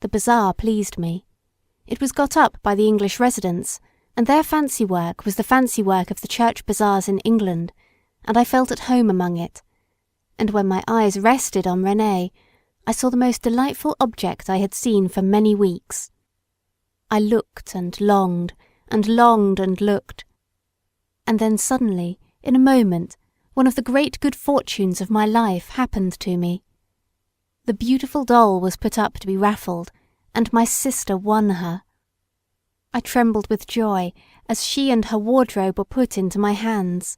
The bazaar pleased me. It was got up by the English residents, and their fancy work was the fancy work of the church bazaars in England, and I felt at home among it. And when my eyes rested on Renee, I saw the most delightful object I had seen for many weeks. I looked and longed, and longed and looked. And then suddenly, in a moment, one of the great good fortunes of my life happened to me. The beautiful doll was put up to be raffled, and my sister won her. I trembled with joy as she and her wardrobe were put into my hands.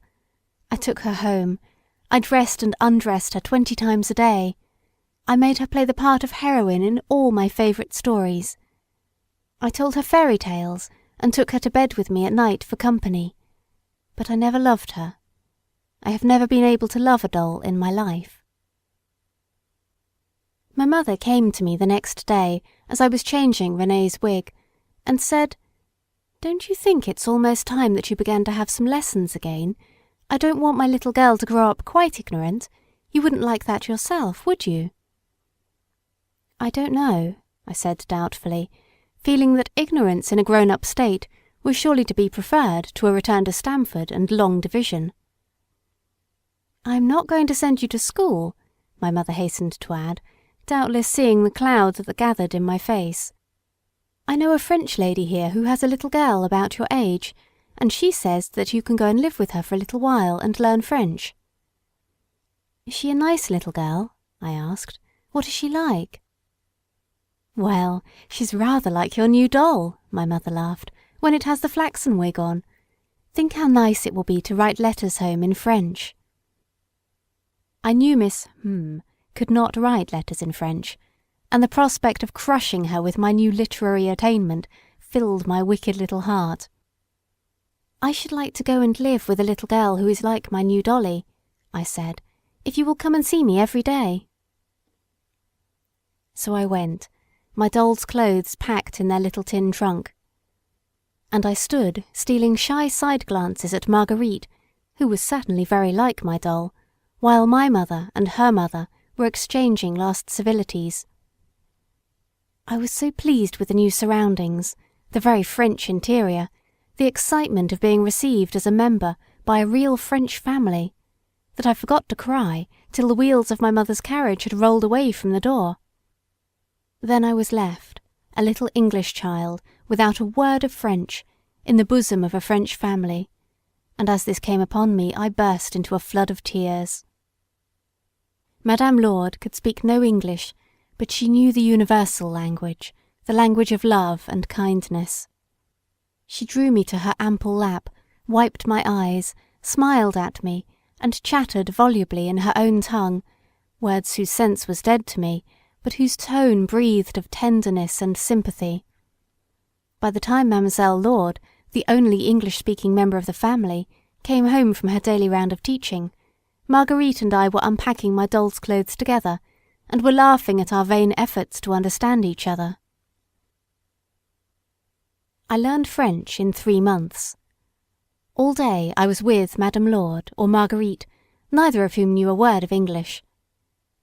I took her home. I dressed and undressed her 20 times a day. I made her play the part of heroine in all my favourite stories. I told her fairy tales and took her to bed with me at night for company. But I never loved her. I have never been able to love a doll in my life. My mother came to me the next day as I was changing Renee's wig, and said, "Don't you think it's almost time that you began to have some lessons again? I don't want my little girl to grow up quite ignorant. You wouldn't like that yourself, would you?" "I don't know," I said doubtfully, feeling that ignorance in a grown-up state was surely to be preferred to a return to Stamford and long division. "I'm not going to send you to school," my mother hastened to add, doubtless seeing the clouds that gathered in my face. "I know a French lady here who has a little girl about your age, and she says that you can go and live with her for a little while and learn French." "Is she a nice little girl?" I asked. "What is she like?" "Well, she's rather like your new doll," my mother laughed, "when it has the flaxen wig on. Think how nice it will be to write letters home in French." I knew Miss could not write letters in French, and the prospect of crushing her with my new literary attainment filled my wicked little heart. "I should like to go and live with a little girl who is like my new dolly," I said, "if you will come and see me every day." So I went, my doll's clothes packed in their little tin trunk. And I stood stealing shy side glances at Marguerite, who was certainly very like my doll, while my mother and her mother were exchanging last civilities. I was so pleased with the new surroundings, the very French interior, the excitement of being received as a member by a real French family, that I forgot to cry till the wheels of my mother's carriage had rolled away from the door. Then I was left, a little English child, without a word of French, in the bosom of a French family, and as this came upon me I burst into a flood of tears. Madame Lourdes could speak no English, but she knew the universal language, the language of love and kindness. She drew me to her ample lap, wiped my eyes, smiled at me, and chattered volubly in her own tongue, words whose sense was dead to me, but whose tone breathed of tenderness and sympathy. By the time Mademoiselle Lourdes, the only English-speaking member of the family, came home from her daily round of teaching, Marguerite and I were unpacking my doll's clothes together, and were laughing at our vain efforts to understand each other. I learned French in 3 months. All day I was with Madame Lourdes or Marguerite, neither of whom knew a word of English.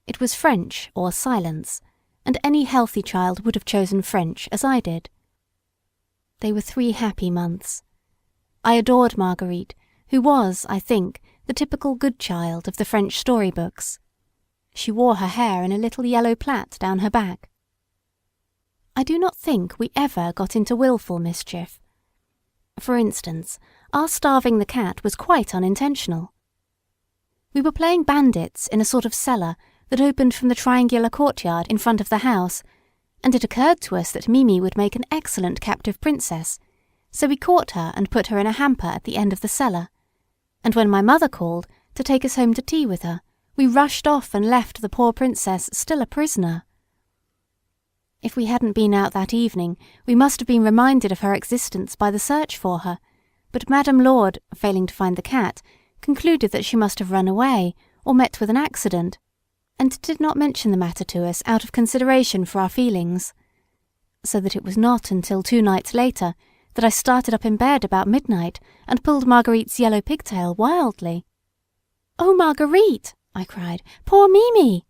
It was French or silence, and any healthy child would have chosen French as I did. They were 3 happy months. I adored Marguerite, who was, I think, the typical good child of the French storybooks. She wore her hair in a little yellow plait down her back. I do not think we ever got into wilful mischief. For instance, our starving the cat was quite unintentional. We were playing bandits in a sort of cellar that opened from the triangular courtyard in front of the house, and it occurred to us that Mimi would make an excellent captive princess, so we caught her and put her in a hamper at the end of the cellar, and when my mother called to take us home to tea with her, we rushed off and left the poor princess still a prisoner. If we hadn't been out that evening, we must have been reminded of her existence by the search for her, but Madame Lourdes, failing to find the cat, concluded that she must have run away, or met with an accident, and did not mention the matter to us out of consideration for our feelings, so that it was not until 2 nights later that I started up in bed about midnight and pulled Marguerite's yellow pigtail wildly. "Oh, Marguerite!" I cried. "Poor Mimi!"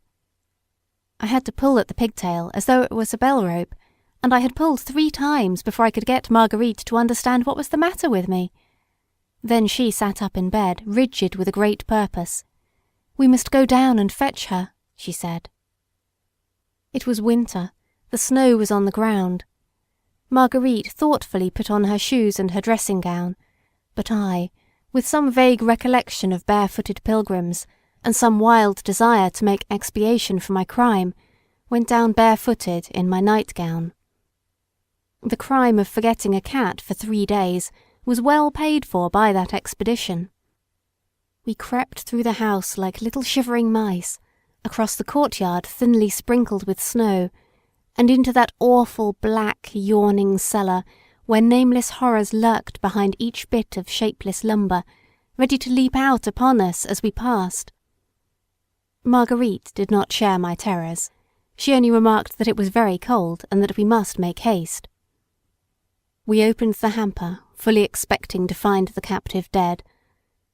I had to pull at the pigtail as though it was a bell rope, and I had pulled 3 times before I could get Marguerite to understand what was the matter with me. Then she sat up in bed, rigid with a great purpose. "We must go down and fetch her," she said. It was winter. The snow was on the ground. Marguerite thoughtfully put on her shoes and her dressing gown, but I, with some vague recollection of barefooted pilgrims, and some wild desire to make expiation for my crime, went down barefooted in my nightgown. The crime of forgetting a cat for 3 days was well paid for by that expedition. We crept through the house like little shivering mice, across the courtyard thinly sprinkled with snow, and into that awful black yawning cellar where nameless horrors lurked behind each bit of shapeless lumber, ready to leap out upon us as we passed. Marguerite did not share my terrors. She only remarked that it was very cold and that we must make haste. We opened the hamper, fully expecting to find the captive dead,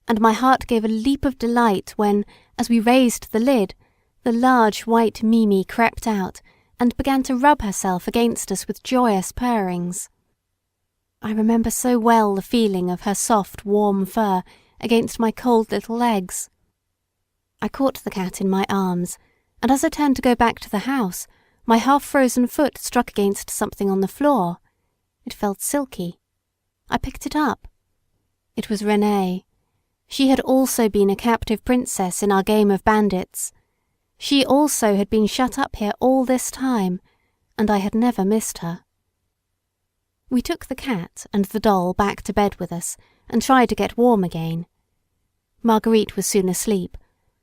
and my heart gave a leap of delight when, as we raised the lid, the large white Mimi crept out and began to rub herself against us with joyous purrings. I remember so well the feeling of her soft, warm fur against my cold little legs. I caught the cat in my arms, and as I turned to go back to the house, my half-frozen foot struck against something on the floor. It felt silky. I picked it up. It was Renée. She had also been a captive princess in our game of bandits. She also had been shut up here all this time, and I had never missed her. We took the cat and the doll back to bed with us and tried to get warm again. Marguerite was soon asleep,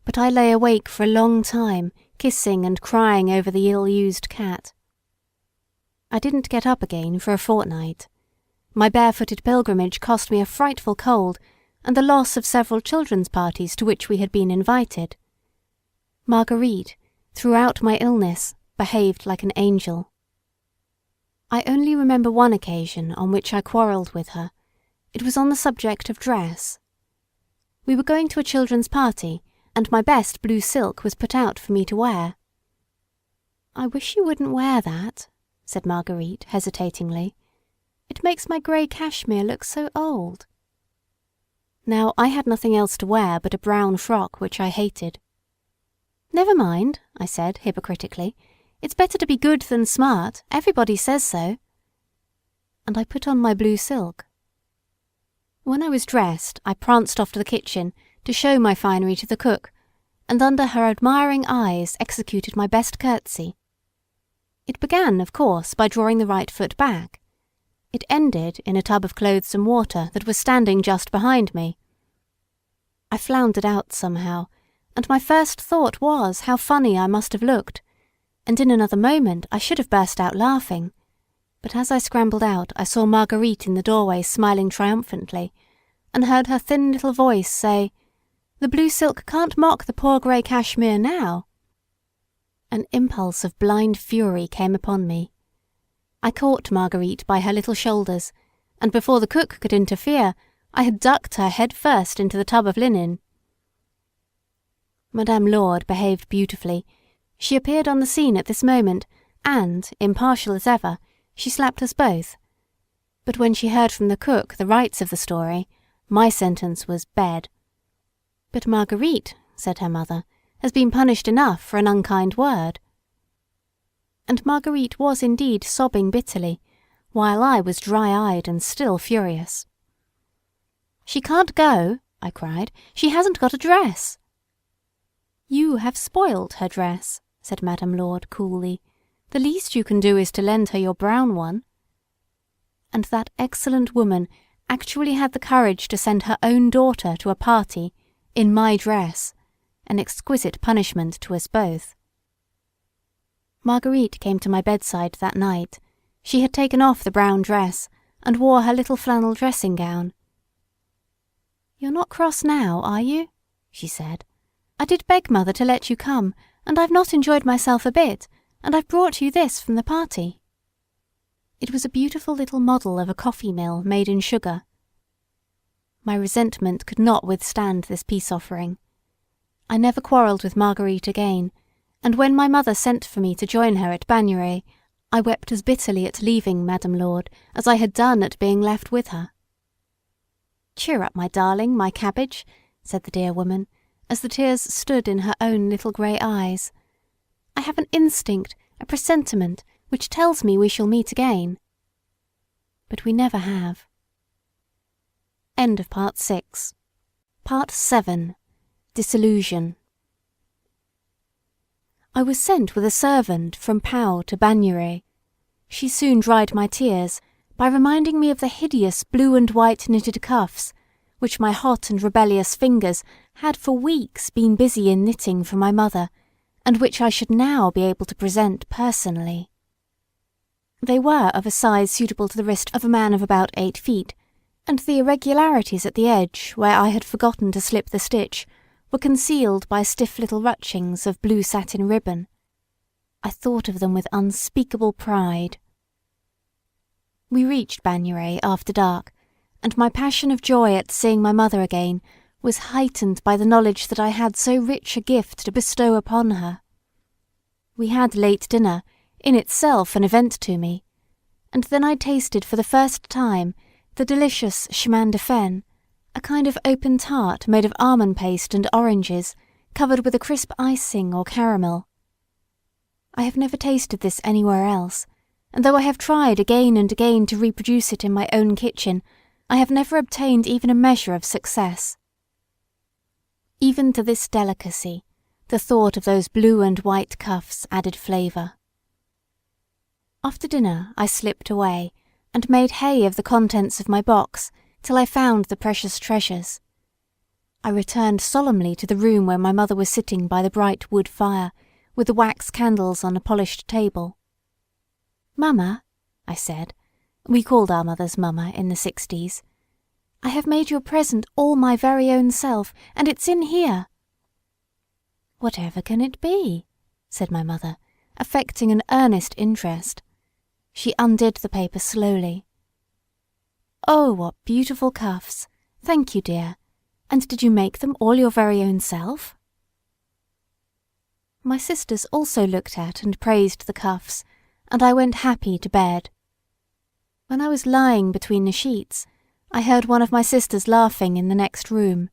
but I lay awake for a long time, kissing and crying over the ill-used cat. I didn't get up again for a fortnight. My barefooted pilgrimage cost me a frightful cold and the loss of several children's parties to which we had been invited. Marguerite, throughout my illness, behaved like an angel. I only remember one occasion on which I quarrelled with her. It was on the subject of dress. We were going to a children's party, and my best blue silk was put out for me to wear. "I wish you wouldn't wear that," said Marguerite hesitatingly. "It makes my grey cashmere look so old." Now I had nothing else to wear but a brown frock which I hated. "Never mind," I said hypocritically. "It's better to be good than smart. Everybody says so." And I put on my blue silk. When I was dressed, I pranced off to the kitchen to show my finery to the cook, and under her admiring eyes executed my best curtsy. It began, of course, by drawing the right foot back. It ended in a tub of clothes and water that was standing just behind me. I floundered out somehow, and my first thought was how funny I must have looked, and in another moment I should have burst out laughing. But as I scrambled out, I saw Marguerite in the doorway smiling triumphantly, and heard her thin little voice say, "The blue silk can't mock the poor grey cashmere now." An impulse of blind fury came upon me. I caught Marguerite by her little shoulders, and before the cook could interfere, I had ducked her head first into the tub of linen. Madame Lourdes behaved beautifully. She appeared on the scene at this moment, and, impartial as ever, she slapped us both. But when she heard from the cook the rights of the story, my sentence was bed. "But Marguerite," said her mother, "has been punished enough for an unkind word." And Marguerite was indeed sobbing bitterly, while I was dry-eyed and still furious. "She can't go," I cried. "She hasn't got a dress." "You have spoilt her dress," said Madame Lourdes coolly. "The least you can do is to lend her your brown one." And that excellent woman actually had the courage to send her own daughter to a party in my dress, an exquisite punishment to us both. Marguerite came to my bedside that night. She had taken off the brown dress and wore her little flannel dressing gown. "You're not cross now, are you?" she said. "I did beg Mother to let you come, and I've not enjoyed myself a bit, and I've brought you this from the party." It was a beautiful little model of a coffee mill made in sugar. My resentment could not withstand this peace offering. I never quarrelled with Marguerite again, and when my mother sent for me to join her at Bagnères, I wept as bitterly at leaving Madame Lourdes as I had done at being left with her. "Cheer up, my darling, my cabbage," said the dear woman, as the tears stood in her own little grey eyes. "I have an instinct, a presentiment, which tells me we shall meet again." But we never have. End of Part 6. Part 7. Disillusion. I was sent with a servant from Pau to Bagnères. She soon dried my tears by reminding me of the hideous blue and white knitted cuffs, which my hot and rebellious fingers had for weeks been busy in knitting for my mother, and which I should now be able to present personally. They were of a size suitable to the wrist of a man of about 8 feet, and the irregularities at the edge, where I had forgotten to slip the stitch, were concealed by stiff little ruchings of blue satin ribbon. I thought of them with unspeakable pride. We reached Bagnères after dark, and my passion of joy at seeing my mother again was heightened by the knowledge that I had so rich a gift to bestow upon her. We had late dinner, in itself an event to me, and then I tasted for the first time the delicious chemin de fen, a kind of open tart made of almond paste and oranges, covered with a crisp icing or caramel. I have never tasted this anywhere else, and though I have tried again and again to reproduce it in my own kitchen, I have never obtained even a measure of success. Even to this delicacy, the thought of those blue and white cuffs added flavour. After dinner I slipped away, and made hay of the contents of my box till I found the precious treasures. I returned solemnly to the room where my mother was sitting by the bright wood fire, with the wax candles on a polished table. "Mamma," I said, we called our mothers Mamma in the 60s, "I have made you a present all my very own self, and it's in here." "Whatever can it be?" said my mother, affecting an earnest interest. She undid the paper slowly. "Oh, what beautiful cuffs! Thank you, dear. And did you make them all your very own self?" My sisters also looked at and praised the cuffs, and I went happy to bed. When I was lying between the sheets, I heard one of my sisters laughing in the next room.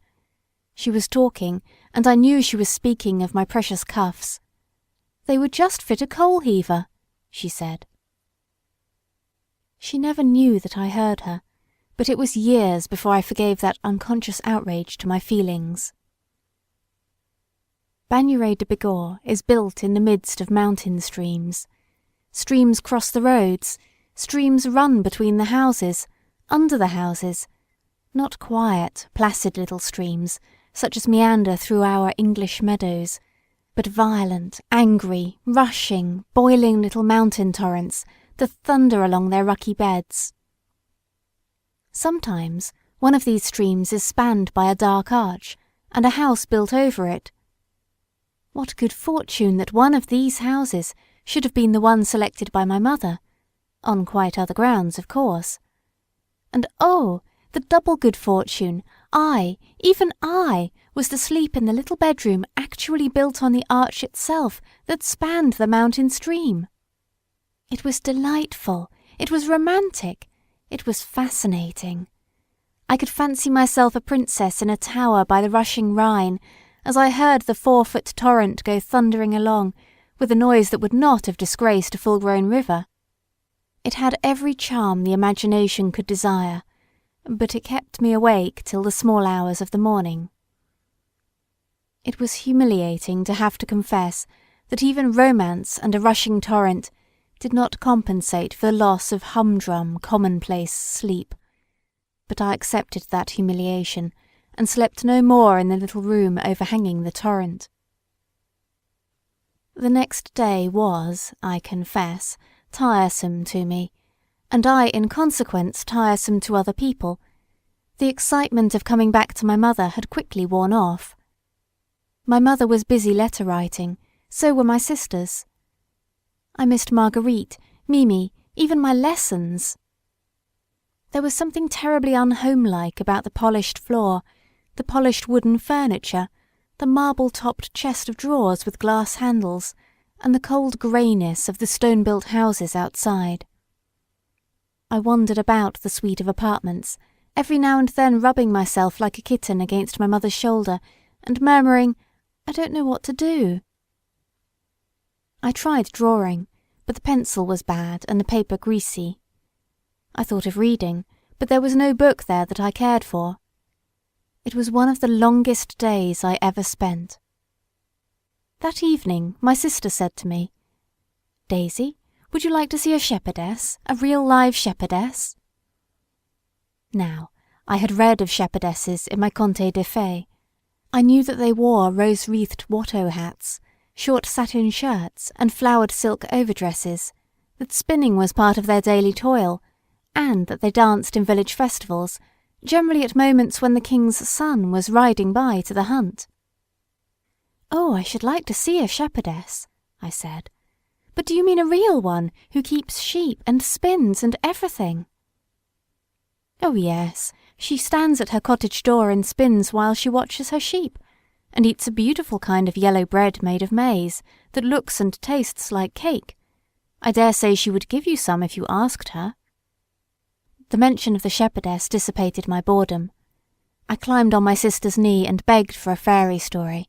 She was talking, and I knew she was speaking of my precious cuffs. "They would just fit a coal heaver," she said. She never knew that I heard her, but it was years before I forgave that unconscious outrage to my feelings. Bagnères de Bigorre is built in the midst of mountain streams. Streams cross the roads, streams run between the houses, under the houses, not quiet, placid little streams, such as meander through our English meadows, but violent, angry, rushing, boiling little mountain torrents that thunder along their rocky beds. Sometimes one of these streams is spanned by a dark arch, and a house built over it. What good fortune that one of these houses should have been the one selected by my mother, on quite other grounds, of course. And oh, the double good fortune, even I, was to sleep in the little bedroom actually built on the arch itself that spanned the mountain stream. It was delightful, it was romantic, it was fascinating. I could fancy myself a princess in a tower by the rushing Rhine, as I heard the 4-foot torrent go thundering along, with a noise that would not have disgraced a full-grown river. It had every charm the imagination could desire, but it kept me awake till the small hours of the morning. It was humiliating to have to confess that even romance and a rushing torrent did not compensate for the loss of humdrum, commonplace sleep. But I accepted that humiliation, and slept no more in the little room overhanging the torrent. The next day was, I confess, tiresome to me, and I in consequence tiresome to other people. The excitement of coming back to my mother had quickly worn off. My mother was busy letter-writing, so were my sisters. I missed Marguerite, Mimi, even my lessons. There was something terribly unhomelike about the polished floor, the polished wooden furniture, the marble-topped chest of drawers with glass handles, and the cold greyness of the stone-built houses outside. I wandered about the suite of apartments, every now and then rubbing myself like a kitten against my mother's shoulder and murmuring, "I don't know what to do." I tried drawing, but the pencil was bad and the paper greasy. I thought of reading, but there was no book there that I cared for. It was one of the longest days I ever spent. That evening my sister said to me, "Daisy, would you like to see a shepherdess, a real live shepherdess?" Now, I had read of shepherdesses in my Conte de Fées. I knew that they wore rose-wreathed Watteau hats, short satin shirts and flowered silk overdresses, that spinning was part of their daily toil, and that they danced in village festivals, generally at moments when the king's son was riding by to the hunt. "Oh, I should like to see a shepherdess," I said. "But do you mean a real one who keeps sheep and spins and everything?" "Oh yes, she stands at her cottage door and spins while she watches her sheep, and eats a beautiful kind of yellow bread made of maize that looks and tastes like cake. I dare say she would give you some if you asked her." The mention of the shepherdess dissipated my boredom. I climbed on my sister's knee and begged for a fairy story.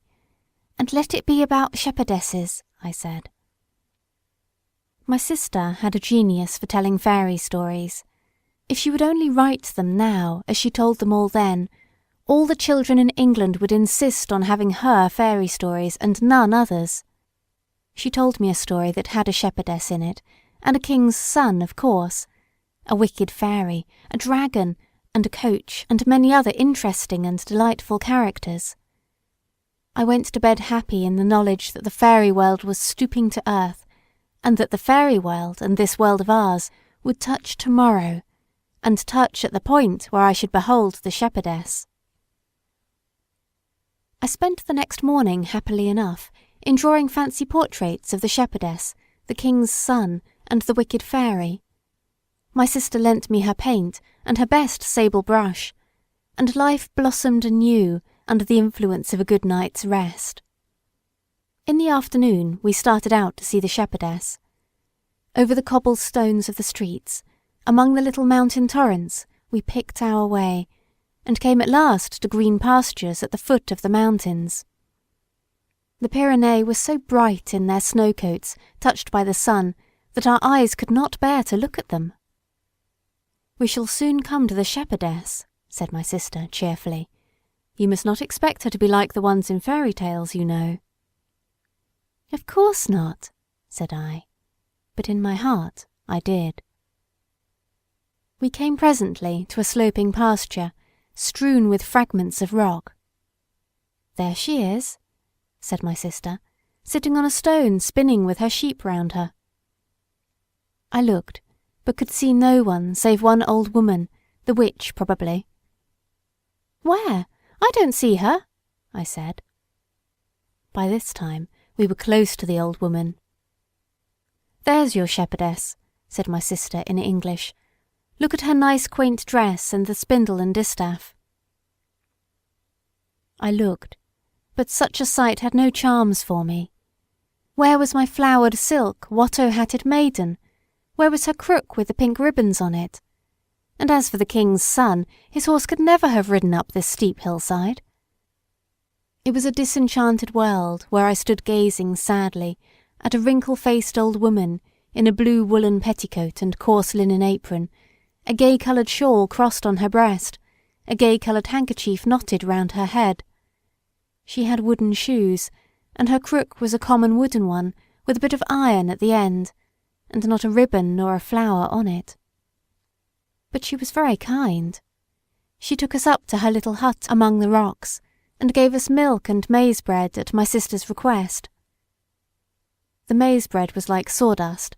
"And let it be about shepherdesses," I said. My sister had a genius for telling fairy stories. If she would only write them now, as she told them all then, all the children in England would insist on having her fairy stories and none others. She told me a story that had a shepherdess in it, and a king's son, of course, a wicked fairy, a dragon, and a coach, and many other interesting and delightful characters. I went to bed happy in the knowledge that the fairy world was stooping to earth, and that the fairy world and this world of ours would touch tomorrow, and touch at the point where I should behold the shepherdess. I spent the next morning happily enough in drawing fancy portraits of the shepherdess, the king's son, and the wicked fairy. My sister lent me her paint and her best sable brush, and life blossomed anew under the influence of a good night's rest. In the afternoon we started out to see the shepherdess. Over the cobblestones of the streets, among the little mountain torrents, we picked our way, and came at last to green pastures at the foot of the mountains. The Pyrenees were so bright in their snow-coats, touched by the sun, that our eyes could not bear to look at them. "We shall soon come to the shepherdess," said my sister cheerfully. "You must not expect her to be like the ones in fairy tales, you know." "Of course not," said I, but in my heart I did. We came presently to a sloping pasture, strewn with fragments of rock. "There she is," said my sister, "sitting on a stone spinning with her sheep round her." I looked, but could see no one save one old woman, the witch probably. "Where? I don't see her," I said. By this time we were close to the old woman. "There's your shepherdess," said my sister in English. "Look at her nice quaint dress and the spindle and distaff." I looked, but such a sight had no charms for me. Where was my flowered silk, Watteau-hatted maiden? Where was her crook with the pink ribbons on it? And as for the king's son, his horse could never have ridden up this steep hillside. It was a disenchanted world where I stood gazing sadly at a wrinkle-faced old woman in a blue woolen petticoat and coarse linen apron, a gay-coloured shawl crossed on her breast, a gay-coloured handkerchief knotted round her head. She had wooden shoes, and her crook was a common wooden one with a bit of iron at the end, and not a ribbon nor a flower on it. But she was very kind. She took us up to her little hut among the rocks, and gave us milk and maize bread at my sister's request. The maize bread was like sawdust,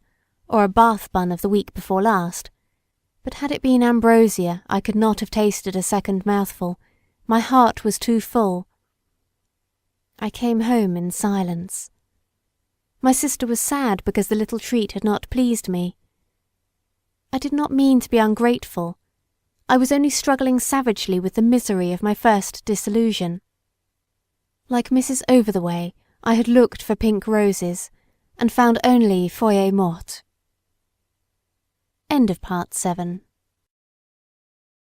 or a Bath bun of the week before last, but had it been ambrosia I could not have tasted a second mouthful. My heart was too full. I came home in silence. My sister was sad because the little treat had not pleased me. I did not mean to be ungrateful. I was only struggling savagely with the misery of my first disillusion. Like Mrs. Over-the-Way, I had looked for pink roses, and found only feuilles mortes. End of part 7.